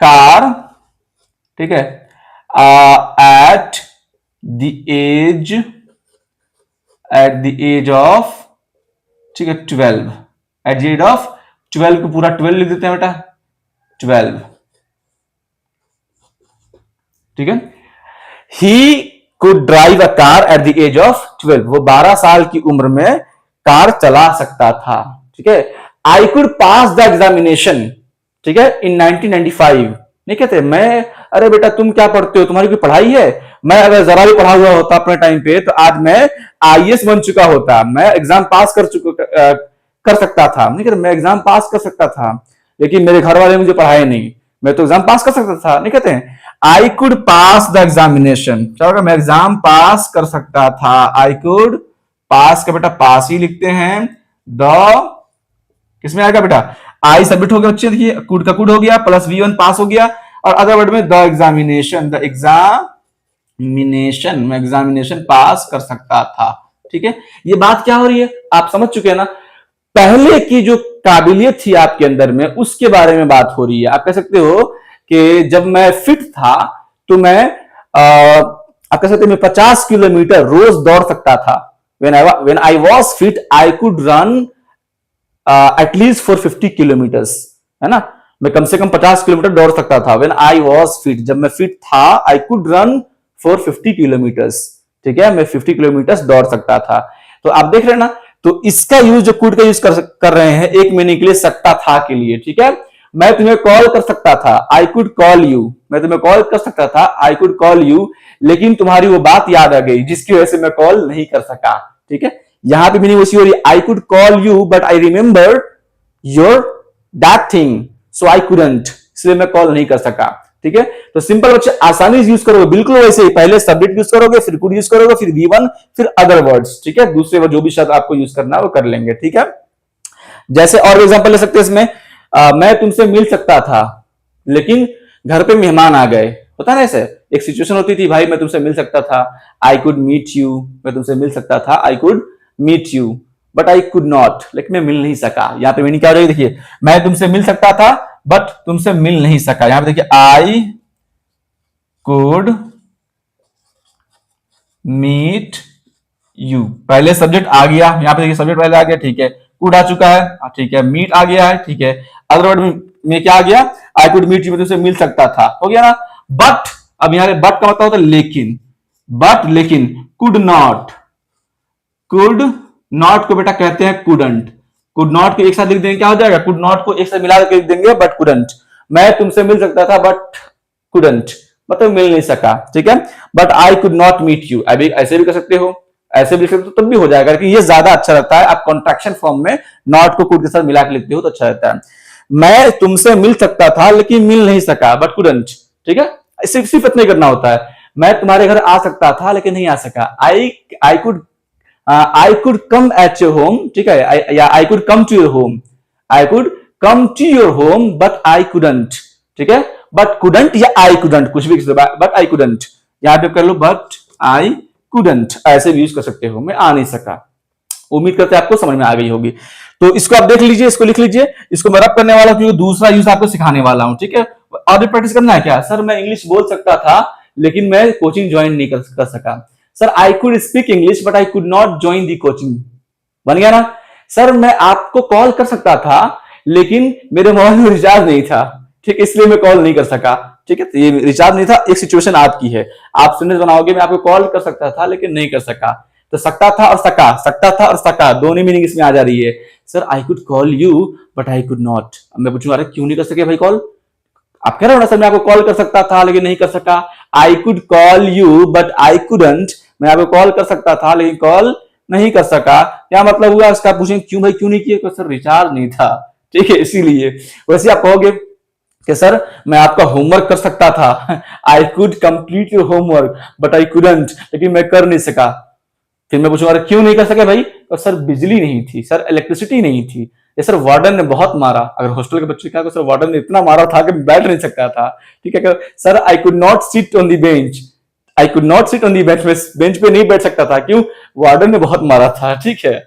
कार, ठीक है, एट द एज ऑफ, ठीक है, 12, एट द एज ऑफ 12 को पूरा 12 लिख देते हैं बेटा, 12, ठीक है। He could drive a car at the age of 12, वो 12 साल की उम्र में कार चला सकता था, ठीक है। I could pass the examination, ठीक है, इन 1995, नहीं कहते मैं, अरे बेटा तुम क्या पढ़ते हो, तुम्हारी कोई पढ़ाई है, मैं अगर जरा भी पढ़ा हुआ होता अपने टाइम पे तो आज मैं IAS बन चुका होता, मैं एग्जाम पास कर सकता था, नहीं कहते, मैं एग्जाम पास कर सकता था, लेकिन मेरे घर वाले मुझे पढ़ाए नहीं, मैं तो एग्जाम पास कर सकता था, नहीं कहते हैं I could pass the examination, क्या होगा, मैं एग्जाम पास कर सकता था, आई कुड पास का बेटा पास ही लिखते हैं, द किसमें आएगा बेटा, आई सबमिट हो गया बच्चे, देखिए कुड का कुड हो गया, प्लस V1 पास हो गया, और अदर वर्ड में द एग्जामिनेशन, द एग्जामिनेशन, मैं एग्जामिनेशन पास कर सकता था, ठीक है, ये बात क्या हो रही है आप समझ चुके हैं ना। पहले की जो काबिलियत थी आपके अंदर में उसके बारे में बात हो रही है। आप कह सकते हो कि जब मैं फिट था तो मैं आप कह सकते हैं मैं 50 किलोमीटर रोज दौड़ सकता था। when I was fit I could run at least for 50 kilometres, है ना, मैं कम से कम 50 किलोमीटर दौड़ सकता था। व्हेन आई वॉज फिट, जब मैं फिट था, I could run for 50 kilometres, ठीक है, मैं 50 किलोमीटर्स दौड़ सकता था। तो आप देख रहे हैं ना, तो इसका यूज जो कुड का यूज कर रहे हैं एक महीने के लिए सकता था के लिए, ठीक है। मैं तुम्हें कॉल कर सकता था, आई कुड कॉल यू, मैं तुम्हें कॉल कर सकता था, आई कुड कॉल यू, लेकिन तुम्हारी वो बात याद आ गई जिसकी वजह से मैं कॉल नहीं कर सका, ठीक है। यहां पे मीनिंग उसी हो रही है, I could call you but I remember your that thing so I couldn't, इसलिए मैं कॉल नहीं कर सका, ठीक है। तो सिंपल बच्चे आसानी से यूज करोगे, बिल्कुल वैसे ही, पहले सब्जेक्ट यूज करोगे, फिर कुड यूज करोगे, फिर V1, फिर अदर वर्ड्स, ठीक है, दूसरे जो भी शब्द आपको यूज करना है वो कर लेंगे, ठीक है। जैसे और एग्जांपल ले सकते हैं इसमें, मैं तुमसे मिल सकता था लेकिन घर पे मेहमान आ गए, होता है ना, ऐसे एक सिचुएशन होती थी, भाई मैं तुमसे मिल सकता था, आई कुड मीट यू, मैं तुमसे मिल सकता था, I could meet you but I could not, लेकिन मैं मिल नहीं सका। यहां पे मीनिंग क्या हो रही है, देखिए, मैं तुमसे मिल सकता था बट तुमसे मिल नहीं सका। यहां पे देखिए, आई कुड मीट यू, पहले सब्जेक्ट आ गया, यहां पे देखिए सब्जेक्ट पहले आ गया, ठीक है, कुड आ चुका है, ठीक है, मीट आ गया है, ठीक है, अदर वर्ड में क्या आ गया, आई कुड मीट यू, मैं तुमसे मिल सकता था, हो गया ना। बट अब यहां पे बट का मतलब होता है लेकिन, बट लेकिन, कुड नॉट, कुड नॉट को बेटा कहते हैं कुडंट, कुड नॉट को एक साथ लिख देंगे क्या हो जाएगा, कुड नॉट को एक साथ मिला करके लिख देंगे बट कुडंट, मैं तुमसे मिल सकता था बट कुडंट, मतलब मिल नहीं सका, ठीक है। But I could not meet you, अभी ऐसे भी कर सकते हो, ऐसे भी लिख सकते हो, तब भी हो जाएगा, लेकिन ये ज्यादा अच्छा रहता है, आप कॉन्ट्रैक्शन फॉर्म में नॉट को कुड के साथ मिला के लिखते हो तो अच्छा रहता है। मैं तुमसे मिल सकता था लेकिन मिल नहीं सका बट कुडंट, ठीक है, सिर्फ इतना ही करना होता है। मैं तुम्हारे घर आ सकता था लेकिन नहीं आ सका, I could come at your home, ठीक है, या I could come to your home, I could come to your home but I couldn't, ठीक है, बट कुडंट या आई कुडंट कुछ भी, बट आई कुडंट, यहां पे कर लो बट आई कुडंट, ऐसे भी यूज कर सकते हो, मैं आ नहीं सका। उम्मीद करते हैं आपको समझ में आ गई होगी। तो इसको आप देख लीजिए, इसको लिख लीजिए, इसको मैं रब करने वाला हूं क्योंकि दूसरा यूज आपको सिखाने वाला हूं, ठीक है। और भी प्रैक्टिस करना है क्या, सर मैं इंग्लिश बोल सकता था लेकिन मैं कोचिंग ज्वाइन नहीं कर सका, sir I could speak English but I could not join the coaching, बन गया ना। सर मैं आपको कॉल कर सकता था लेकिन मेरे मोबाइल में रिचार्ज नहीं था, ठीक, इसलिए मैं कॉल नहीं कर सका, ठीक है, तो ये रिचार्ज नहीं था, एक सिचुएशन आपकी है, आप सेंटेंस बनाओगे, मैं आपको कॉल कर सकता था लेकिन नहीं कर सका, तो सकता था और सका, सकता था और सका दोनों मीनिंग इसमें आ जा रही है। Sir I could call you but I could not, मैं पूछूंगा अरे क्यों नहीं कर सके भाई कॉल, आप कह रहे हो ना सर मैं आपको कॉल कर सकता था लेकिन नहीं कर सका, I could call you but I couldn't, मैं आपको कॉल कर सकता था लेकिन कॉल नहीं कर सका, क्या मतलब हुआ इसका, पूछेंगे क्यों भाई क्यों नहीं किया, सर रिचार्ज नहीं था, ठीक है, इसीलिए। वैसे आप कहोगे कि सर मैं आपका होमवर्क कर सकता था, I could complete your homework but I couldn't, लेकिन मैं कर नहीं सका, फिर मैं पूछूंगा क्यों नहीं कर सके भाई, तो सर बिजली नहीं थी, सर इलेक्ट्रिसिटी नहीं थी, ये सर वार्डन ने बहुत मारा, अगर हॉस्टल के बच्चे क्या, सर वार्डन ने इतना मारा था कि बैठ नहीं सकता था, ठीक है। Sir I could not sit on the bench, I could not sit on the bench, में बेंच पे नहीं बैठ सकता था, क्यों, वार्डन ने बहुत मारा था, ठीक है।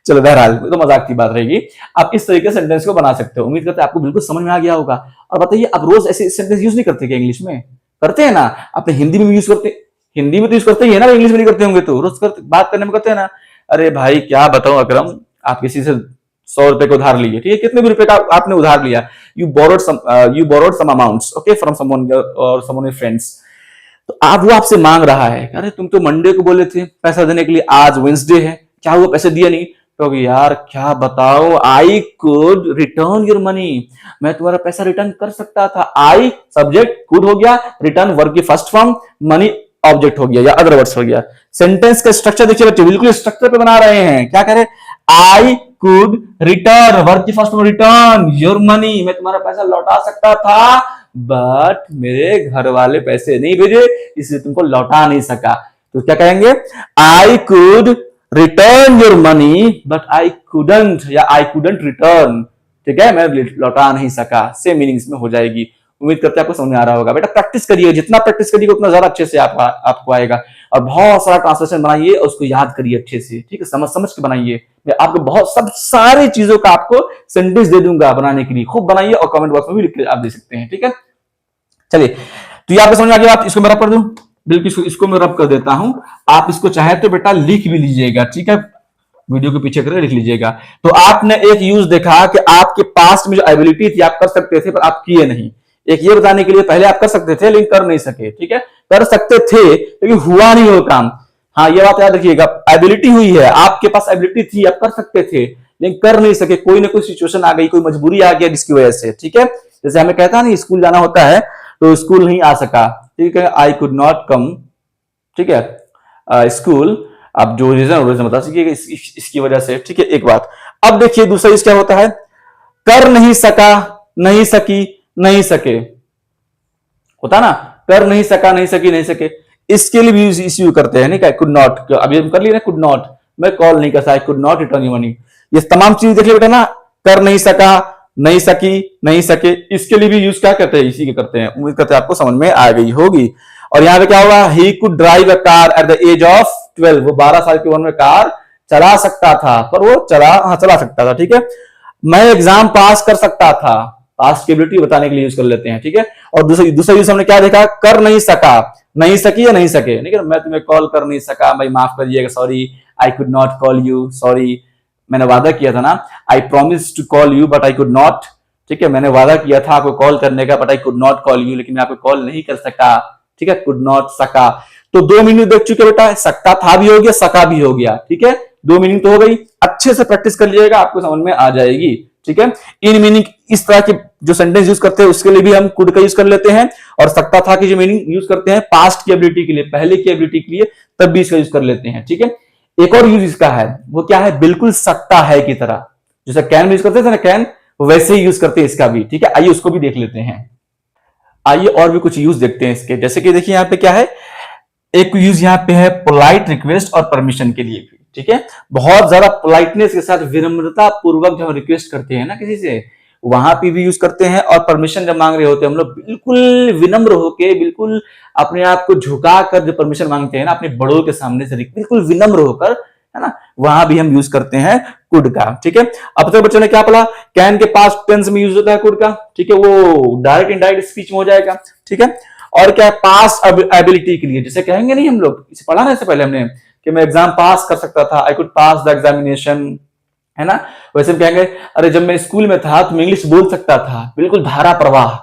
चलो बहरहाल तो मजाक की बात रहेगी, आप इस तरीके से सेंटेंस को बना सकते हो। उम्मीद करते हैं आपको बिल्कुल समझ में आ गया होगा। और बताइए आप रोज ऐसे सेंटेंस यूज नहीं करते क्या, इंग्लिश में करते हैं ना, अपने हिंदी में भी यूज करते, हिंदी में तो यूज करते ही है ना, इंग्लिश में नहीं करते होंगे तो रोज बात करने में करते हैं ना। अरे भाई क्या बताऊं अकरम, आप किसी से 100 रुपए को उधार लिए, ठीक है, कितने भी रुपए का आपने उधार लिया, you borrowed some amounts, okay, from someone और समवन फ्रेंड्स, तो आप वो आपसे मांग रहा है, अरे तुम तो मंडे को बोले थे पैसा देने के लिए, आज वेंसडे है, क्या हुआ पैसे दिया नहीं, तो यार क्या बताओ, I could return your money, मैं तुम्हारा पैसा रिटर्न कर सकता था, आई सब्जेक्ट, कुड हो गया, रिटर्न वर्ब की फर्स्ट फॉर्म, मनी ऑब्जेक्ट हो गया या अदर वर्ड्स हो गया। सेंटेंस का स्ट्रक्चर देखिए बच्चे, बिल्कुल स्ट्रक्चर पे बना रहे हैं, क्या करें, आई कुड रिटर्न, वर्ब की first form return your money, मैं तुम्हारा पैसा लौटा सकता था बट मेरे घर वाले पैसे नहीं भेजे इसलिए तुमको लौटा नहीं सका, तो क्या कहेंगे, I could return your money but I couldn't या आई कुडंट रिटर्न, ठीक है, मैं लौटा नहीं सका, सेम मीनिंग इसमें हो जाएगी। उम्मीद करते हैं आपको समझ में आ रहा होगा। बेटा प्रैक्टिस करिए, जितना प्रैक्टिस करिए उतना ज्यादा अच्छे से आपको आएगा। और बहुत सारा ट्रांसलेशन बनाइए और उसको याद करिए अच्छे से, ठीक है, समझ समझ के बनाइए। मैं आपको बहुत सब सारी चीजों का आपको सेंटेंस दे दूंगा बनाने के लिए, खूब बनाइए और कमेंट बॉक्स में भी लिख के आप दे सकते हैं, ठीक है। चलिए, तो ये आपको समझ में आ गया बात। इसको मैं रब कर दूं, बिल्कुल इसको मैं रब कर देता हूं। आप इसको चाहे तो बेटा लिख भी लीजिएगा, ठीक है, वीडियो के पीछे करके लिख लीजिएगा। तो आपने एक यूज देखा कि आपके पास में जो एबिलिटी थी आप कर सकते थे पर आप किए नहीं। एक ये बताने के लिए पहले आप कर सकते थे लेकिन कर नहीं सके, ठीक है, कर सकते थे लेकिन हुआ नहीं वो काम। हाँ, ये बात याद रखिएगा, एबिलिटी हुई है, आपके पास एबिलिटी थी, आप कर सकते थे लेकिन कर नहीं सके, कोई ना कोई सिचुएशन आ गई, कोई मजबूरी आ गया जिसकी वजह से, ठीक है। जैसे हमें कहता नहीं स्कूल जाना होता है तो स्कूल नहीं आ सका, ठीक है, आई कुड नॉट कम, ठीक है, स्कूल। आप जो रीजन बता सकिएगा इसकी वजह से, ठीक है, एक बात। अब देखिए दूसरा चीज क्या होता है, कर नहीं सका, नहीं सकी, नहीं सके, होता ना, कर नहीं सका, नहीं सकी, नहीं सके, इसके लिए भी इश्यू करते हैं, नहीं क्या, कुड नॉट, अभी हम कर लिए ना, कुड नॉट, मैं कॉल नहीं कर सकता, could not return your money, ये तमाम चीज देख बेटा ना, कर नहीं सका, नहीं सकी, नहीं सके, इसके लिए भी यूज क्या करते हैं, इसी के करते हैं। उम्मीद करते हैं आपको समझ में आ गई होगी। और यहां पे क्या होगा, he could drive a car at the age of 12, वो 12 साल की उम्र में कार चला सकता था, पर वो चला सकता था, ठीक है। मैं एग्जाम पास कर सकता था, पास की एबिलिटी बताने के लिए यूज कर लेते हैं, ठीक है। और दूसरा यूज हमने क्या देखा, कर नहीं सका, नहीं सकी या नहीं सके, ठीक है, मैं तुम्हें कॉल कर नहीं सका, भाई माफ करिएगा, sorry, I could not call you, sorry, मैंने वादा किया था ना, I promise to call you but I could not, ठीक है, मैंने वादा किया था आपको कॉल करने का but I could not call you, लेकिन मैं आपको कॉल नहीं कर सका, ठीक है, कुड नॉट, सका। तो 2 मीनिंग देख चुके बेटा, सकता था भी हो गया, सका भी हो गया, ठीक है, 2 मीनिंग तो हो गई। अच्छे से प्रैक्टिस कर लीजिएगा, आपको समझ में आ जाएगी, ठीक है। इन मीनिंग इस तरह के जो सेंटेंस यूज करते हैं उसके लिए भी हम कुड का यूज कर लेते हैं, और सकता था की जो मीनिंग यूज करते हैं पास्ट की एबिलिटी के लिए, पहले की एबिलिटी के लिए, तब भी इसका यूज कर लेते हैं, ठीक है। एक और यूज इसका है, वो क्या है, बिल्कुल सकता है की तरह, जैसे कैन यूज करते थे ना, कैन, वैसे ही यूज करते हैं इसका भी, ठीक है। आइए उसको भी देख लेते हैं। आइए और भी कुछ यूज देखते हैं इसके, जैसे कि देखिए यहाँ पे क्या है, एक यूज यहाँ पे है पोलाइट रिक्वेस्ट और परमिशन के लिए भी, ठीक है। बहुत ज्यादा पोलाइटनेस के साथ विनम्रता पूर्वक जब हम रिक्वेस्ट करते हैं ना किसी से, वहां पे भी यूज करते हैं। और परमिशन जब मांग रहे होते हैं हम लोग, बिल्कुल विनम्र होके, बिल्कुल अपने आप को झुका कर जो परमिशन मांगते हैं ना अपने बड़ों के सामने से, बिल्कुल विनम्र होकर, है ना, वहां भी हम यूज करते हैं कुड का, ठीक है। अब तक बच्चों ने क्या पढ़ा, कैन के पास्ट टेंस में यूज होता है कुड का, ठीक है, वो डायरेक्ट इनडायरेक्ट स्पीच में हो जाएगा, ठीक है। और क्या, पास एबिलिटी के लिए, जैसे कहेंगे नहीं हम लोग, इसे पढ़ा ना इससे पहले हमने, कि मैं एग्जाम पास कर सकता था, I could pass the examination, है ना। वैसे हम कहेंगे, अरे जब मैं स्कूल में था तो मैं इंग्लिश बोल सकता था, बिल्कुल धारा प्रवाह,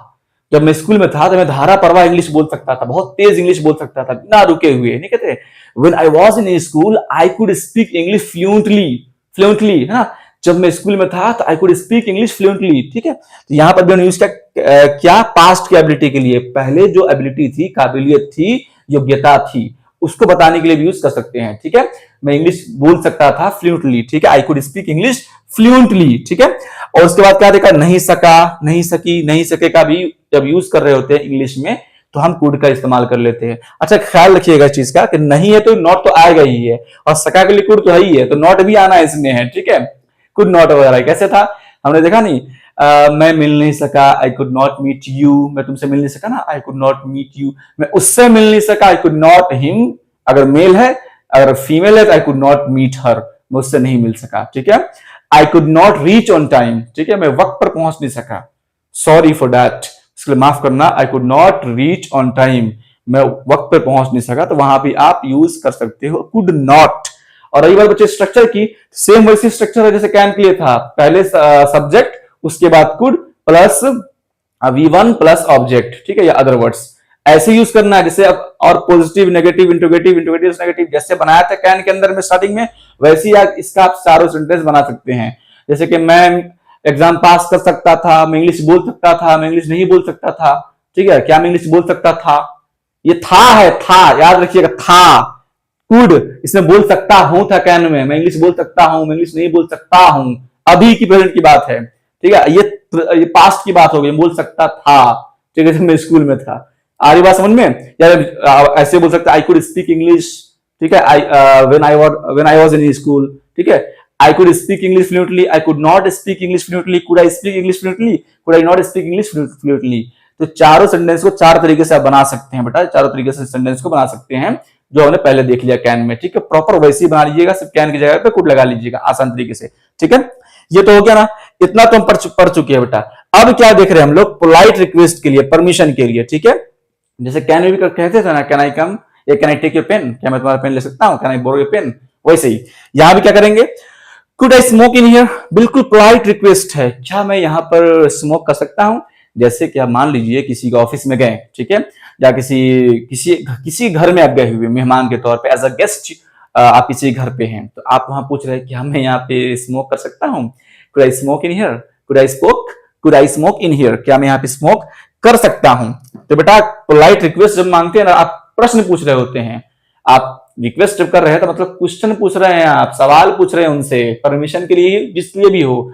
जब मैं स्कूल में था तो मैं धारा प्रवाह इंग्लिश बोल सकता था, बहुत तेज इंग्लिश बोल सकता था बिना रुके हुए, नहीं कहते, when I was in school I could speak English fluently, है ना, जब मैं स्कूल में था तो I could speak English fluently, ठीक है। तो यहां पर भी यूज क्या, पास्ट की एबिलिटी के लिए, पहले जो एबिलिटी थी, काबिलियत थी, योग्यता थी, उसको बताने के लिए भी यूज कर सकते हैं, ठीक है। मैं इंग्लिश बोल सकता था फ्लुएंटली, ठीक है, I could speak English fluently, ठीक है। और उसके बाद क्या देखा, नहीं सका, नहीं सकी, नहीं सके का भी जब यूज कर रहे होते हैं इंग्लिश में तो हम कुड का इस्तेमाल कर लेते हैं। अच्छा, ख्याल रखिएगा इस चीज का कि नहीं है तो नॉट तो आएगा ही है, और सका के लिए कुड तो है ही है, तो नॉट भी आना इसमें है, ठीक है। कुड नॉट वगैरह कैसे था, हमने देखा नहीं, मैं मिल नहीं सका, I could not meet you, मैं तुमसे मिल नहीं सका ना, I could not meet you, मैं उससे मिल नहीं सका, आई कुड नॉट हिम, अगर मेल है, अगर फीमेल है तो I could not meet her, मैं उससे नहीं मिल सका, ठीक है। I could not reach on time, ठीक है, मैं वक्त पर पहुंच नहीं सका, सॉरी फॉर दैट, इसके लिए माफ करना, आई could not reach on time, मैं वक्त पर पहुंच नहीं सका, तो वहां भी आप यूज कर सकते हो कुड नॉट। और रही बात बच्चे स्ट्रक्चर की, सेम वैसी स्ट्रक्चर है जैसे कैन के लिए था, पहले सब्जेक्ट, उसके बाद could plus V1 plus object, ठीक है, या अदर वर्ड्स, ऐसे यूज करना है। जैसे अब और positive, negative, interrogative, interrogative negative जैसे बनाया था कैन के अंदर में स्टार्टिंग में, वैसे ही इसका आप चारों सेंटेंस बना सकते हैं। जैसे कि मैं एग्जाम पास कर सकता था, मैं इंग्लिश बोल सकता था, मैं इंग्लिश नहीं बोल सकता था, ठीक है, क्या मैं इंग्लिश बोल सकता था, ये था है, था, याद रखिएगा, था, कुड, इसमें बोल सकता हूं था कैन में, मैं इंग्लिश बोल सकता हूं, मैं इंग्लिश नहीं बोल सकता हूं, अभी की प्रेजेंट की बात है, ठीक है, ये पास्ट की बात हो गई, बोल सकता था, ठीक है, जब मैं स्कूल में था। आ रही बात समझ में, या ऐसे बोल सकते आई कुड स्पीक इंग्लिश, ठीक है, when I was in school, ठीक है, I could speak English fluently, I could not speak English fluently, could I speak English fluently, could I not speak English fluently, तो चारों सेंटेंस को चार तरीके से आप बना सकते हैं बेटा, चारों तरीके से सेंटेंस को बना सकते हैं जो हमने पहले देख लिया कैन में। ठीक है, प्रॉपर वैसे ही बना लीजिएगा, सिर्फ कैन की जगह पे कुड लगा लीजिएगा आसान तरीके से। ठीक है, ये तो हो गया ना, इतना तो हम पढ़ चुके हैं बेटा। अब क्या देख रहे हैं हम लोग, पोलाइट रिक्वेस्ट के लिए, परमिशन के लिए। ठीक है, जैसे कैन में भी कहते थे ना, कैन आई कम, या can I take your pen, क्या मैं तुम्हारा पेन ले सकता हूं, can I borrow your pen, वैसे ही यहां भी क्या करेंगे, could I smoke in here, बिल्कुल पोलाइट रिक्वेस्ट है, क्या मैं यहां पर स्मोक कर सकता हूं। जैसे कि आप मान लीजिए किसी के ऑफिस में गए, ठीक है, या किसी किसी किसी घर में आप गए हुए मेहमान के तौर पे एज अ गेस्ट, आप किसी घर पे हैं, तो आप वहां पूछ रहे हैं कि हाँ मैं यहाँ पे स्मोक कर सकता हूँ, could I smoke in here, could I smoke in here, क्या मैं यहाँ पे स्मोक कर सकता हूं। तो बेटा पोलाइट रिक्वेस्ट जब मांगते हैं ना, आप प्रश्न पूछ रहे होते हैं, आप रिक्वेस्ट जब कर रहे हैं तो मतलब क्वेश्चन पूछ रहे हैं, आप सवाल पूछ रहे हैं उनसे, परमिशन के लिए जिस लिए भी हो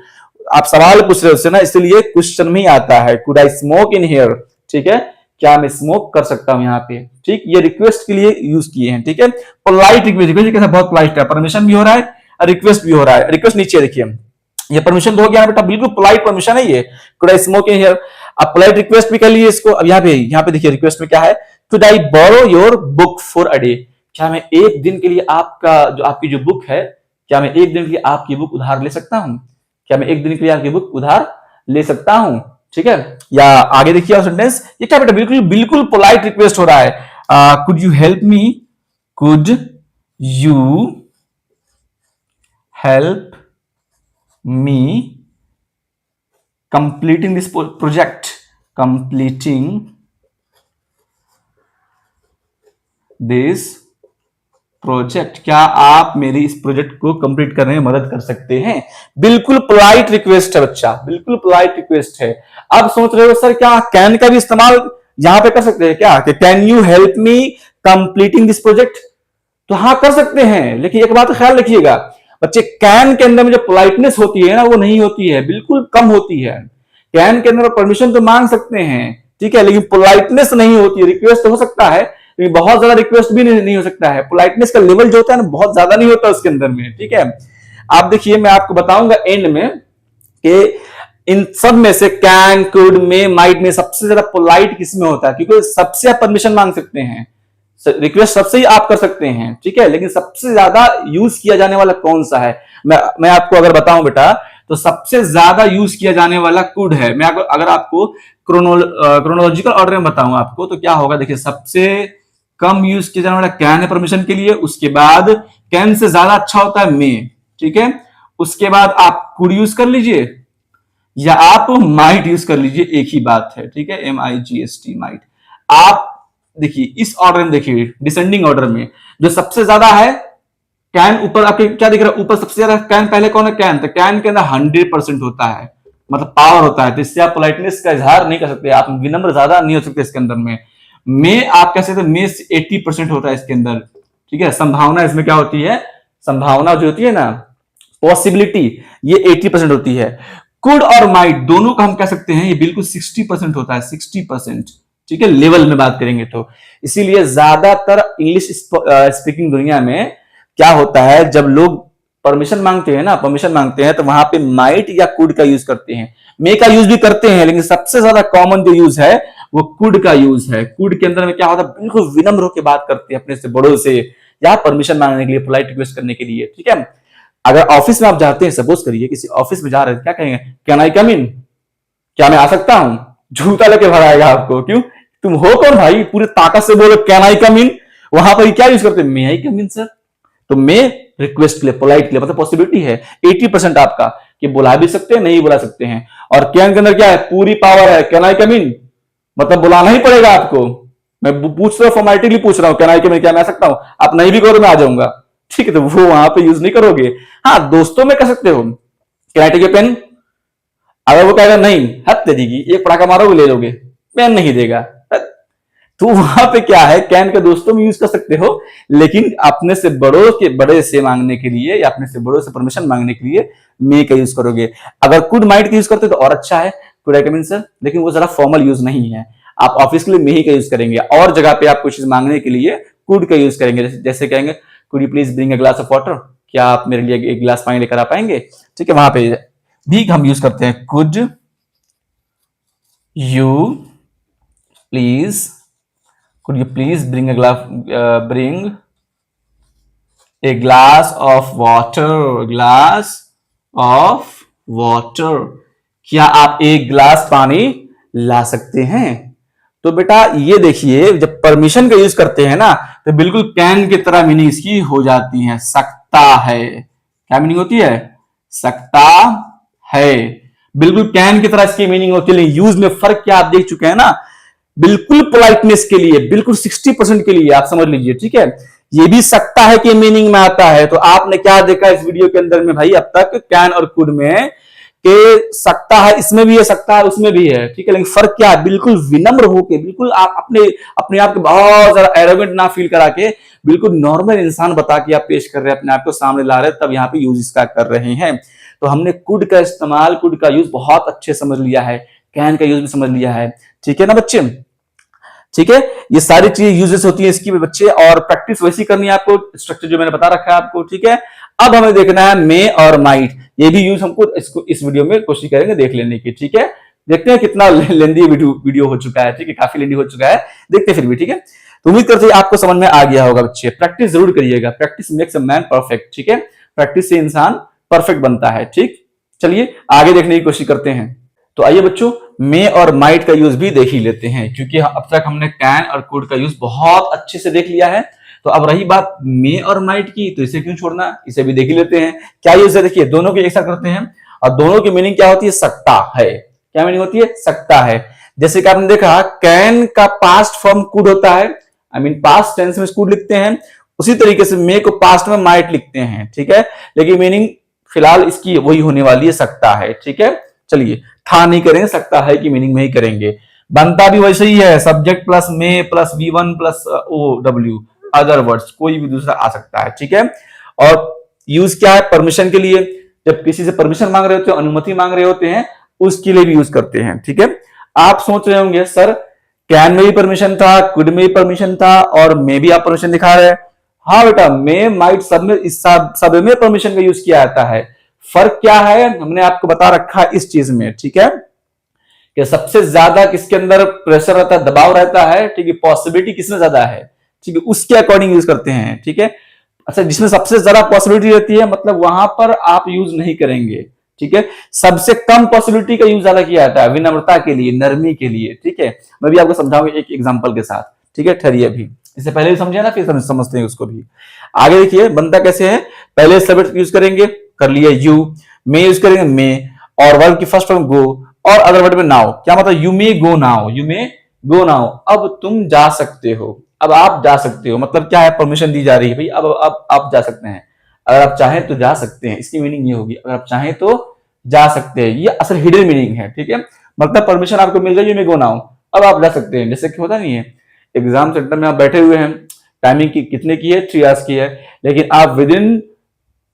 आप सवाल पूछ रहे हो उससे ना, इसलिए क्वेश्चन में ही आता है could I smoke in here. ठीक है, क्या मैं स्मोक कर सकता हूं यहाँ पे। ठीक, ये रिक्वेस्ट के लिए यूज किए हैं। ठीक है, पोलाइट रिक्वेस्ट कैसा बहुत पोलाइट है, परमिशन भी हो रहा है और रिक्वेस्ट भी हो रहा है। रिक्वेस्ट नीचे देखिए, ये परमिशन तो हो गया बेटा, बिल्कुल पोलाइट परमिशन है ये, could I smoke in here. अब पोलाइट रिक्वेस्ट भी कर लीजिए इसको। अब यहाँ पे देखिए रिक्वेस्ट में क्या है, could I borrow your book for a day, क्या मैं एक दिन के लिए आपकी जो बुक है, क्या मैं एक दिन के लिए आपकी बुक उधार ले सकता हूं, क्या मैं एक दिन के लिए आपकी बुक उधार ले सकता हूं। ठीक है, या आगे देखिए सेंटेंस, ये क्या बेटा बिल्कुल बिल्कुल पोलाइट रिक्वेस्ट हो रहा है, could you help me, could you help me completing this project, completing this project, क्या आप मेरी इस प्रोजेक्ट को कंप्लीट करने में मदद कर सकते हैं। बिल्कुल पोलाइट रिक्वेस्ट है बच्चा, बिल्कुल पोलाइट रिक्वेस्ट है। अब सोच रहे हो सर क्या कैन का भी इस्तेमाल यहां पे कर सकते हैं क्या, कि can you help me completing this project, तो हाँ कर सकते हैं, लेकिन एक बात का ख्याल रखिएगा बच्चे, कैन के अंदर में जो पोलाइटनेस होती है ना वो नहीं होती है, बिल्कुल कम होती है। कैन के अंदर परमिशन तो मांग सकते हैं, ठीक है, लेकिन पोलाइटनेस नहीं होती है। रिक्वेस्ट तो हो सकता है लेकिन बहुत ज्यादा रिक्वेस्ट भी नहीं हो सकता है, पोलाइटनेस का लेवल जो होता है ना बहुत ज्यादा नहीं होता उसके अंदर में। ठीक है, आप देखिए मैं आपको बताऊंगा एंड में कि इन सब में से कैन, कुड, में, माइट में सबसे ज्यादा पोलाइट किसमें होता है, क्योंकि सबसे आप परमिशन मांग सकते हैं, रिक्वेस्ट सबसे ही आप कर सकते हैं। ठीक है, लेकिन सबसे ज्यादा यूज किया जाने वाला कौन सा है, मैं आपको अगर बताऊं बेटा, तो सबसे ज्यादा यूज किया जाने वाला कुड है। मैं अगर आपको क्रोनोलॉजिकल ऑर्डर में बताऊं आपको, तो क्या होगा, देखिए सबसे कम यूज किया जाने वाला कैन है परमिशन के लिए, उसके बाद कैन से ज्यादा अच्छा होता है मे। ठीक है, उसके बाद आप कुड यूज कर लीजिए या आप माइट यूज कर लीजिए, एक ही बात है। ठीक है, MIGST माइट। आप देखिए इस ऑर्डर में, देखिए डिसेंडिंग ऑर्डर में जो सबसे ज्यादा है कैन, ऊपर आपके क्या दिख रहा है, ऊपर सबसे ज्यादा कैन पहले कौन है, कैन। तो कैन के अंदर 100% होता है, मतलब पावर होता है, तो इससे आप पोलाइटनेस का इजहार नहीं कर सकते, आप विनम्र ज्यादा नहीं हो सकते इसके अंदर में आप कह सकते में 80% होता है इसके अंदर। ठीक है, संभावना इसमें क्या होती है, संभावना जो होती है ना, पॉसिबिलिटी, ये 80% होती है। कुड और माइट दोनों का हम कह सकते हैं ये बिल्कुल 60% होता है, 60%। ठीक है, लेवल में बात करेंगे तो। इसीलिए ज्यादातर इंग्लिश स्पीकिंग दुनिया में क्या होता है, जब लोग परमिशन मांगते हैं ना, परमिशन मांगते हैं, तो वहां पे माइट या कुड का यूज करते हैं, मे का यूज भी करते हैं, लेकिन सबसे ज्यादा कॉमन जो यूज है वो कुड का यूज है। कुड के अंदर में क्या होता है, बिल्कुल विनम्र होकर बात करते हैं अपने से बड़ों से, या परमिशन मांगने के लिए, पोलाइट रिक्वेस्ट करने के लिए। ठीक है, अगर ऑफिस में आप जाते हैं, सपोज करिए किसी ऑफिस में जा रहे हैं, क्या कहेंगे, कैन आई कम इन, क्या मैं आ सकता हूं, जूता लेके भराएगा आपको, क्यों, तुम हो कौन भाई, पूरी ताकत से बोलो कैन आई कम इन। वहां पर क्या यूज करते हैं, मे आई कम इन सर। तो मे रिक्वेस्ट के लिए, पोलाइट के लिए, मतलब पॉसिबिलिटी है 80% आपका कि बुला भी सकते हैं, नहीं बुला सकते हैं। और कैन के अंदर क्या है, पूरी पावर है, कैन आई कम इन, मतलब बुलाना ही पड़ेगा आपको। मैं पूछ रहा हूं, फॉर्मेलिटी लिए पूछ रहा हूं, कैन आई कम इन, क्या मैं आ सकता हूं, आप नहीं भी करो मैं आ जाऊंगा। ठीक है, तो वो वहां पे यूज नहीं करोगे। हाँ, दोस्तों में कर सकते हो, can I take your pen, अगर वो कहेगा नहीं, हद दे देगी, एक पटाखा मारोगे ले लोगे, पेन नहीं देगा, तो वहां पे क्या है, कैन के दोस्तों में यूज कर सकते हो, लेकिन अपने से बड़ों के बड़े से मांगने के लिए या अपने से बड़ों से परमिशन मांगने के लिए मे का यूज करोगे। अगर कुड माइट का यूज करते तो और अच्छा है, could I come in sir, लेकिन वो जरा फॉर्मल यूज नहीं है, आप ऑफिस के लिए मे ही का यूज करेंगे, और जगह पे आप कुछ चीज मांगने के लिए कुड का यूज करेंगे। जैसे कहेंगे could you please bring a glass of water, क्या आप मेरे लिए एक गिलास पानी लेकर आ पाएंगे। ठीक है, वहां पे भी हम यूज करते हैं, could you please, could you please bring a glass, bring a glass of water, glass of water, क्या आप एक ग्लास पानी ला सकते हैं? तो बेटा ये देखिए, जब परमिशन का यूज करते हैं ना तो बिल्कुल कैन की तरह मीनिंग इसकी हो जाती है, सकता है। क्या मीनिंग होती है? सकता है। बिल्कुल कैन की तरह इसकी मीनिंग होती है। यूज में फर्क क्या आप देख चुके हैं ना, बिल्कुल पोलाइटनेस के लिए, बिल्कुल 60% के लिए आप समझ लीजिए, ठीक है। ये भी सकता है कि मीनिंग में आता है। तो आपने क्या देखा इस वीडियो के अंदर में भाई, अब तक कैन और कुड में के सकता है, इसमें भी है सकता है, उसमें भी है, ठीक है। लेकिन फर्क क्या है, बिल्कुल विनम्र होके, बिल्कुल आप अपने आप को बहुत ज्यादा एरोगेंट ना फील करा के, बिल्कुल नॉर्मल इंसान बता के आप पेश कर रहे हैं, अपने आप को सामने ला रहे हैं, तब यहाँ पे यूज इसका कर रहे हैं। तो हमने कुड का इस्तेमाल, कुड का यूज बहुत अच्छे समझ लिया है, कैन का यूज भी समझ लिया है, ठीक है ना बच्चे। ठीक है, ये सारी चीजें यूजेस होती है इसकी बच्चे, और प्रैक्टिस वैसी करनी है आपको, स्ट्रक्चर जो मैंने बता रखा है आपको, ठीक है। अब हमें देखना है मे और माइट, ये भी यूज हमको इस वीडियो में कोशिश करेंगे देख लेने की, ठीक है। देखते हैं कितना लेंदी वीडियो हो चुका है, ठीक है, काफी लेंदी हो चुका है, देखते फिर भी, ठीक है। तो उम्मीद करते हैं आपको समझ में आ गया होगा बच्चे। प्रैक्टिस जरूर करिएगा, practice makes a man perfect, ठीक है। प्रैक्टिस से इंसान परफेक्ट बनता है, ठीक। चलिए आगे देखने की कोशिश करते हैं। तो आइए बच्चों, मे और माइट का यूज भी देख ही लेते हैं, क्योंकि अब तक हमने कैन और कुड का यूज बहुत अच्छे से देख लिया है। तो अब रही बात मे और माइट की, तो इसे क्यों छोड़ना, इसे भी देख ही लेते हैं। क्या यूज है, देखिए दोनों के एक साथ करते हैं, और दोनों की मीनिंग क्या होती है, सकता है। क्या मीनिंग होती है, सकता है। जैसे कि आपने देखा कैन का पास्ट फॉर्म कुड होता है, आई मीन पास्ट टेंस में कुड लिखते हैं, उसी तरीके से मे को पास्ट में माइट लिखते हैं, ठीक है। लेकिन मीनिंग फिलहाल इसकी वही होने वाली है, सकता है, ठीक है। चलिए था नहीं करेंगे, सकता है की मीनिंग में ही करेंगे। बनता भी वैसे ही है, subject plus may plus V1 plus OW, other words, कोई भी दूसरा आ सकता है, ठीक है। और यूज क्या है, परमिशन के लिए, जब किसी से परमिशन मांग रहे होते हैं, अनुमति मांग रहे होते हैं, उसके लिए भी यूज करते हैं, ठीक है। आप सोच रहे होंगे सर कैन में भी परमिशन था, कुड में भी परमिशन था, और मे भी आप परमिशन दिखा रहे हैं। हाँ बेटा, मे माइट सब में, इस सब में परमिशन का यूज किया जाता है। फर्क क्या है, हमने आपको बता रखा है इस चीज में, ठीक है, कि सबसे ज्यादा किसके अंदर प्रेशर रहता है, दबाव रहता है, ठीक है, पॉसिबिलिटी किसमें ज्यादा है, ठीक है, उसके अकॉर्डिंग यूज करते हैं, ठीक है। अच्छा, जिसमें सबसे ज्यादा पॉसिबिलिटी रहती है, मतलब वहां पर आप यूज नहीं करेंगे, ठीक है। सबसे कम पॉसिबिलिटी का यूज ज्यादा किया जाता है, विनम्रता के लिए, नरमी के लिए, ठीक है। मैं भी आपको समझाऊंगा एक एग्जांपल के साथ, ठीक है। ठहरिए अभी, इससे पहले समझे ना, फिर समझते हैं उसको भी। आगे देखिए बनता कैसे है, पहले सब्जेक्ट यूज करेंगे, कर लिया यू, मे यूज करेंगे मे, और वर्ब की फर्स्ट फॉर्म गो, और अदर वर्ड में नाउ। क्या मतलब, you may go now, you may go now, अब तुम जा सकते हो, अब आप जा सकते हो, मतलब क्या है, परमिशन दी जा रही है भाई, अब आप जा सकते हैं, अगर आप चाहें तो जा सकते हैं, इसकी मीनिंग ये होगी, अगर आप चाहें तो जा सकते हैं, ये असल हिडन मीनिंग है, ठीक है। मतलब परमिशन आपको मिल गई, यू मे गो नाउ, अब आप जा सकते हैं। जैसे कि होता नहीं है, एग्जाम सेंटर में आप बैठे हुए हैं, टाइमिंग की कितने की है, 3 आवर्स की है, लेकिन आप विद इन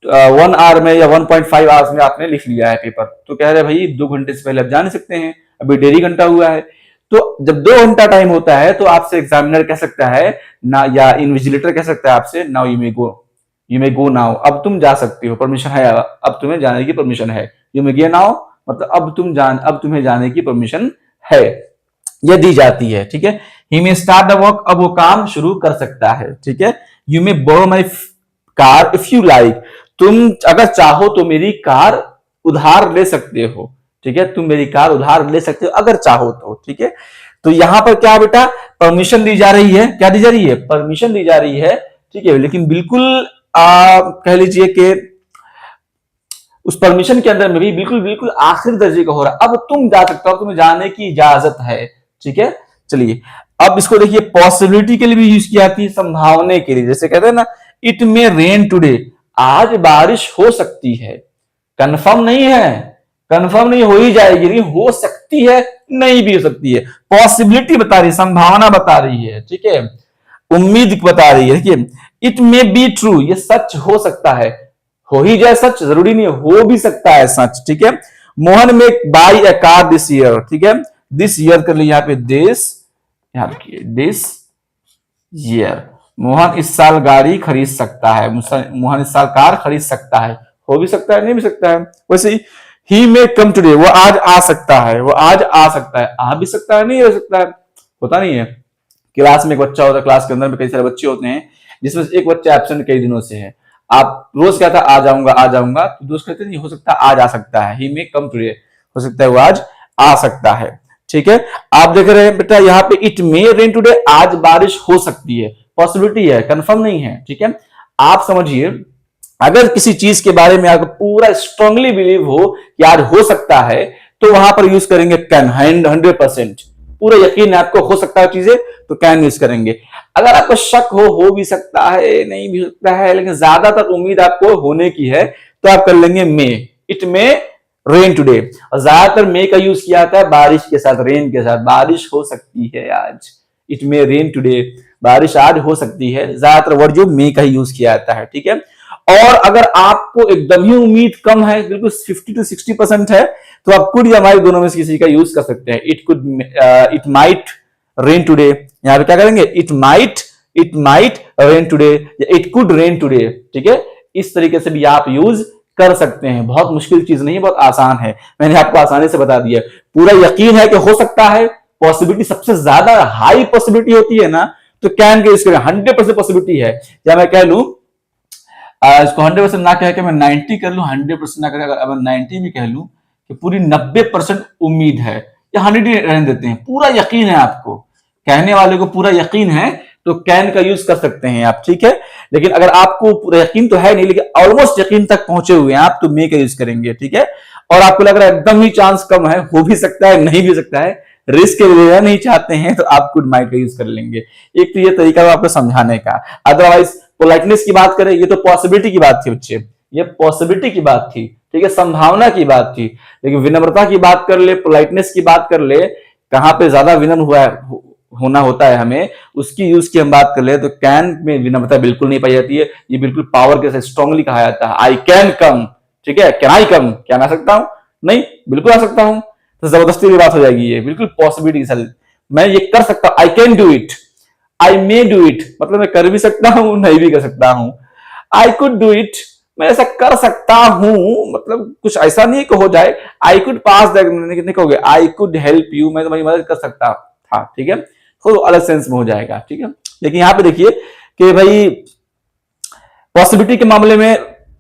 1 आवर में या 1.5 आवर्स में आपने लिख लिया है पेपर, तो कह रहे भाई 2 घंटे से पहले आप जा नहीं सकते हैं, अभी डेढ़ घंटा हुआ है। तो जब 2 घंटा टाइम होता है, तो आपसे एग्जामिनर कह सकता है ना, या इन्विजिलेटर कह सकता है आपसे, now you may go now, अब तुम जा सकते हो, परमिशन है, अब तुम्हें जाने की परमिशन है। यू मे गो नाउ मतलब अब तुम्हें जाने की परमिशन है, यह दी जाती है, ठीक है। He may start the work, अब वो काम शुरू कर सकता है, ठीक है। You may borrow my car if you like, तुम अगर चाहो तो मेरी कार उधार ले सकते हो, ठीक है, तुम मेरी कार उधार ले सकते हो अगर चाहो तो, ठीक है। तो यहां पर क्या बेटा, परमिशन दी जा रही है, क्या दी जा रही है, परमिशन दी जा रही है, ठीक है। लेकिन बिल्कुल कह लीजिए कि उस परमिशन के अंदर में भी बिल्कुल बिल्कुल आखिरी दर्जे का हो रहा है, अब तुम जा सकते हो, तुम्हें जाने की इजाजत है, ठीक है। चलिए अब इसको देखिए, पॉसिबिलिटी के लिए भी यूज की जाती है, संभावने के लिए, जैसे कहते हैं ना, इट मे रेन टुडे, आज बारिश हो सकती है, कंफर्म नहीं है, कंफर्म नहीं, हो ही जाएगी, नहीं हो सकती है, नहीं भी हो सकती है, पॉसिबिलिटी बता रही है, संभावना बता रही है, ठीक है, उम्मीद बता रही है। देखिए इट मे बी ट्रू, ये सच हो सकता है, हो ही जाए सच, जरूरी नहीं, हो भी सकता है सच, ठीक है। मोहन में by A car this year, ठीक है, दिस ईयर कर लिया यहाँ पे, दिस ईयर, मोहन इस साल गाड़ी खरीद सकता है, मोहन इस साल कार खरीद सकता है, हो भी सकता है, नहीं भी सकता है। वैसे ही मे कम टुडे, वो आज आ सकता है, वो आज आ सकता है, आ भी सकता है, नहीं हो सकता है, होता नहीं है, क्लास में एक बच्चा होता है, क्लास के अंदर में कई सारे बच्चे होते हैं, जिसमें से एक बच्चा एब्सेंट कई दिनों से है। आप रोज कहता आ जाऊंगा आ जाऊंगा, तो दोस्त कहते नहीं, हो सकता आज आ सकता है, ही मे कम टुडे, हो सकता है वो आज आ सकता है। ठीक है, आप देख रहे हैं बेटा यहाँ पे इट मे रेन टुडे, आज बारिश हो सकती है, पॉसिबिलिटी है, कंफर्म नहीं है। ठीक है, आप समझिए, अगर किसी चीज के बारे में आपको पूरा स्ट्रांगली बिलीव हो कि आज हो सकता है, तो वहां पर यूज करेंगे कैन, 100%, पूरा यकीन है आपको हो सकता है चीजें, तो कैन यूज करेंगे। अगर आपको शक हो भी सकता है, नहीं भी हो सकता है, लेकिन ज्यादातर उम्मीद आपको होने की है, तो आप कर लेंगे मे, इट मे रेन टुडे। और ज्यादातर मे का यूज किया जाता है बारिश के साथ, रेन के साथ, बारिश हो सकती है आज, इट मे रेन टुडे, बारिश आज हो सकती है, ज्यादातर वर्ड जो मे का ही यूज किया जाता है। ठीक है, और अगर आपको एकदम ही उम्मीद कम है, बिल्कुल 50 to 60% है, तो आप कुड या माइट दोनों में से किसी का यूज कर सकते हैं। इट माइट रेन टुडे, यहां पे क्या करेंगे, इट माइट रेन टुडे, या इट कुड रेन टुडे। ठीक है, इस तरीके से भी आप यूज कर सकते हैं, बहुत मुश्किल चीज नहीं है, बहुत आसान है, मैंने आपको आसानी से बता दिया। पूरा यकीन है कि हो सकता है, पॉसिबिलिटी सबसे ज्यादा हाई पॉसिबिलिटी होती है ना, तो कैन के यूज करें, 100% पॉसिबिलिटी है। या मैं कह लूं इसको 100% ना कह के मैं 90 कर लूं, 100% ना कर, अगर 90 भी कह लूं कि पूरी 90% उम्मीद है, या 100 ही रहने देते हैं, पूरा यकीन है आपको, कहने वाले को पूरा यकीन है, तो कैन का यूज कर सकते हैं आप। ठीक है, लेकिन अगर आपको पूरा यकीन तो है नहीं, लेकिन ऑलमोस्ट यकीन तक पहुंचे हुए हैं आप, तो मे का यूज करेंगे। ठीक है, और आपको लग रहा है एकदम ही चांस कम है, हो भी सकता है, नहीं भी सकता है, रिस्क लेना नहीं चाहते हैं, तो आप कुड माइट का यूज कर लेंगे। एक तो ये तरीका है आपको समझाने का। अदरवाइज पोलाइटनेस की बात करें, ये तो पॉसिबिलिटी की बात थी बच्चे, ये पॉसिबिलिटी की बात थी, ठीक है, संभावना की बात थी। लेकिन विनम्रता की बात कर ले, पोलाइटनेस की बात कर ले, कहां पे ज्यादा विनम्र होना होता है हमें, उसकी यूज की हम बात कर ले, तो कैन में विनम्रता बिल्कुल नहीं पाई जाती है, ये बिल्कुल पावर के साथ स्ट्रांगली कहा जाता है, आई कैन कम। ठीक है, कैन आई कम, क्या मैं आ सकता हूं, नहीं, बिल्कुल आ सकता हूं, तो जबरदस्ती की बात हो जाएगी, ये बिल्कुल पॉसिबिलिटी के साथ मैं ये कर सकता हूं, I can do it, I may do it, मतलब मैं कर भी सकता हूं, नहीं भी कर सकता हूं। आई कुड डू इट, मैं ऐसा कर सकता हूं, मतलब कुछ ऐसा नहीं कि हो जाए। आई कुड पास दैट, कहोगे आई कुड हेल्प यू, मैं तुम्हारी मदद कर सकता था। ठीक है, तो अलग सेंस में हो जाएगा। ठीक है, लेकिन यहां पे देखिए कि भाई पॉसिबिलिटी के मामले में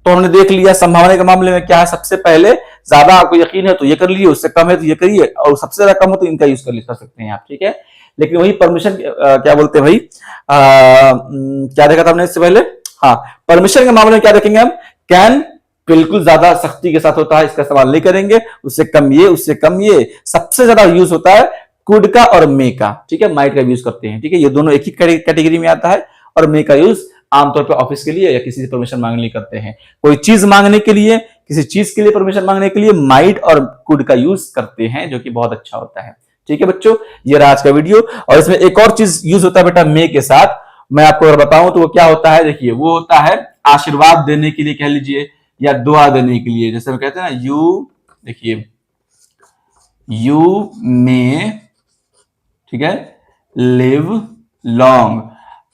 तो हमने देख लिया, संभावना के मामले में क्या है, सबसे पहले ज्यादा आपको यकीन है तो ये कर लीजिए, उससे कम है तो ये करिए, और सबसे ज्यादा कम हो तो इनका यूज कर सकते हैं आप। ठीक है, लेकिन वही परमिशन क्या बोलते हैं भाई, क्या देखा था हमने इससे पहले, हाँ, परमिशन के मामले में क्या देखेंगे हम, कैन बिल्कुल ज्यादा सख्ती के साथ होता है, इसका इस्तेमाल नहीं करेंगे, उससे कम ये, उससे कम ये। सबसे ज्यादा यूज होता है कुड का और मे का। ठीक है, माइट का यूज करते हैं। ठीक है, ये दोनों एक ही कैटेगरी में आता है, और मे का यूज आमतौर पर ऑफिस के लिए या किसी से परमिशन मांगने लिए करते हैं, कोई चीज मांगने के लिए, किसी चीज के लिए परमिशन मांगने के लिए माइट और कुड का यूज करते हैं, जो कि बहुत अच्छा होता है। ठीक है बच्चों, ये रहा आज का वीडियो। और इसमें एक और चीज यूज होता है बेटा मे के साथ, मैं आपको अगर बताऊं तो वो क्या होता है, देखिए वो होता है आशीर्वाद देने के लिए कह लीजिए, या दुआ देने के लिए। जैसे हम कहते हैं ना, यू, देखिए यू मे, ठीक है, लिव लॉन्ग,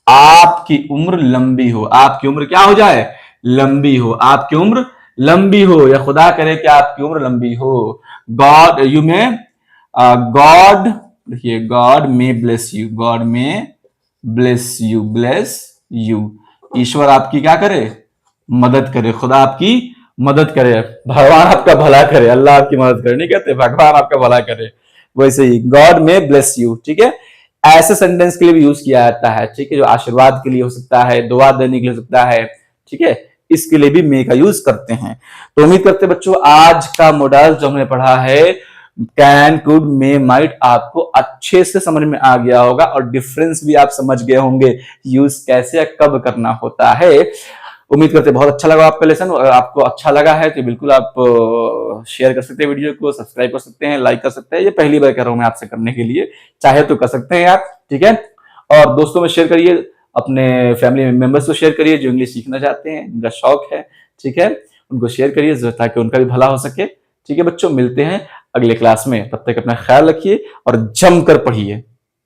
आपकी उम्र लंबी हो, आपकी उम्र क्या हो जाए, लंबी हो, आपकी उम्र लंबी हो, या खुदा करे कि आपकी उम्र लंबी हो। गॉड, यू मे, गॉड, देखिए God may bless you, God may bless you, bless you, ईश्वर आपकी क्या करे, मदद करे, खुदा आपकी मदद करे, भगवान आपका भला करे, अल्लाह आपकी मदद करे नहीं कहते, भगवान आपका भला करे, वैसे ही गॉड मे ब्लेस यू। ठीक है, ऐसे सेंटेंस के लिए भी यूज किया जाता है। ठीक है, जो आशीर्वाद के लिए हो सकता है, दुआ देने के लिए हो सकता है। ठीक है, इसके लिए भी मे का यूज करते हैं। तो उम्मीद करते बच्चों आज का मॉडल जो हमने पढ़ा है कैन, कुड, मे, माइट, आपको अच्छे से समझ में आ गया होगा, और डिफरेंस भी आप समझ गए होंगे यूज कैसे या कब करना होता है। उम्मीद करते बहुत अच्छा लगा आपका लेसन। अगर आपको अच्छा लगा है तो बिल्कुल आप शेयर कर सकते हैं, वीडियो को सब्सक्राइब कर सकते हैं, लाइक कर सकते हैं। ये पहली बार कर रहा हूं मैं आपसे करने के लिए, चाहे तो कर सकते हैं आप। ठीक है, और दोस्तों में शेयर करिए, अपने फैमिली मेंबर्स को शेयर करिए जो इंग्लिश सीखना चाहते हैं, उनका शौक है। ठीक है, उनको शेयर करिए ताकि उनका भी भला हो सके। ठीक है बच्चों, मिलते हैं अगले क्लास में, तब तक अपना ख्याल रखिए और जमकर पढ़िए।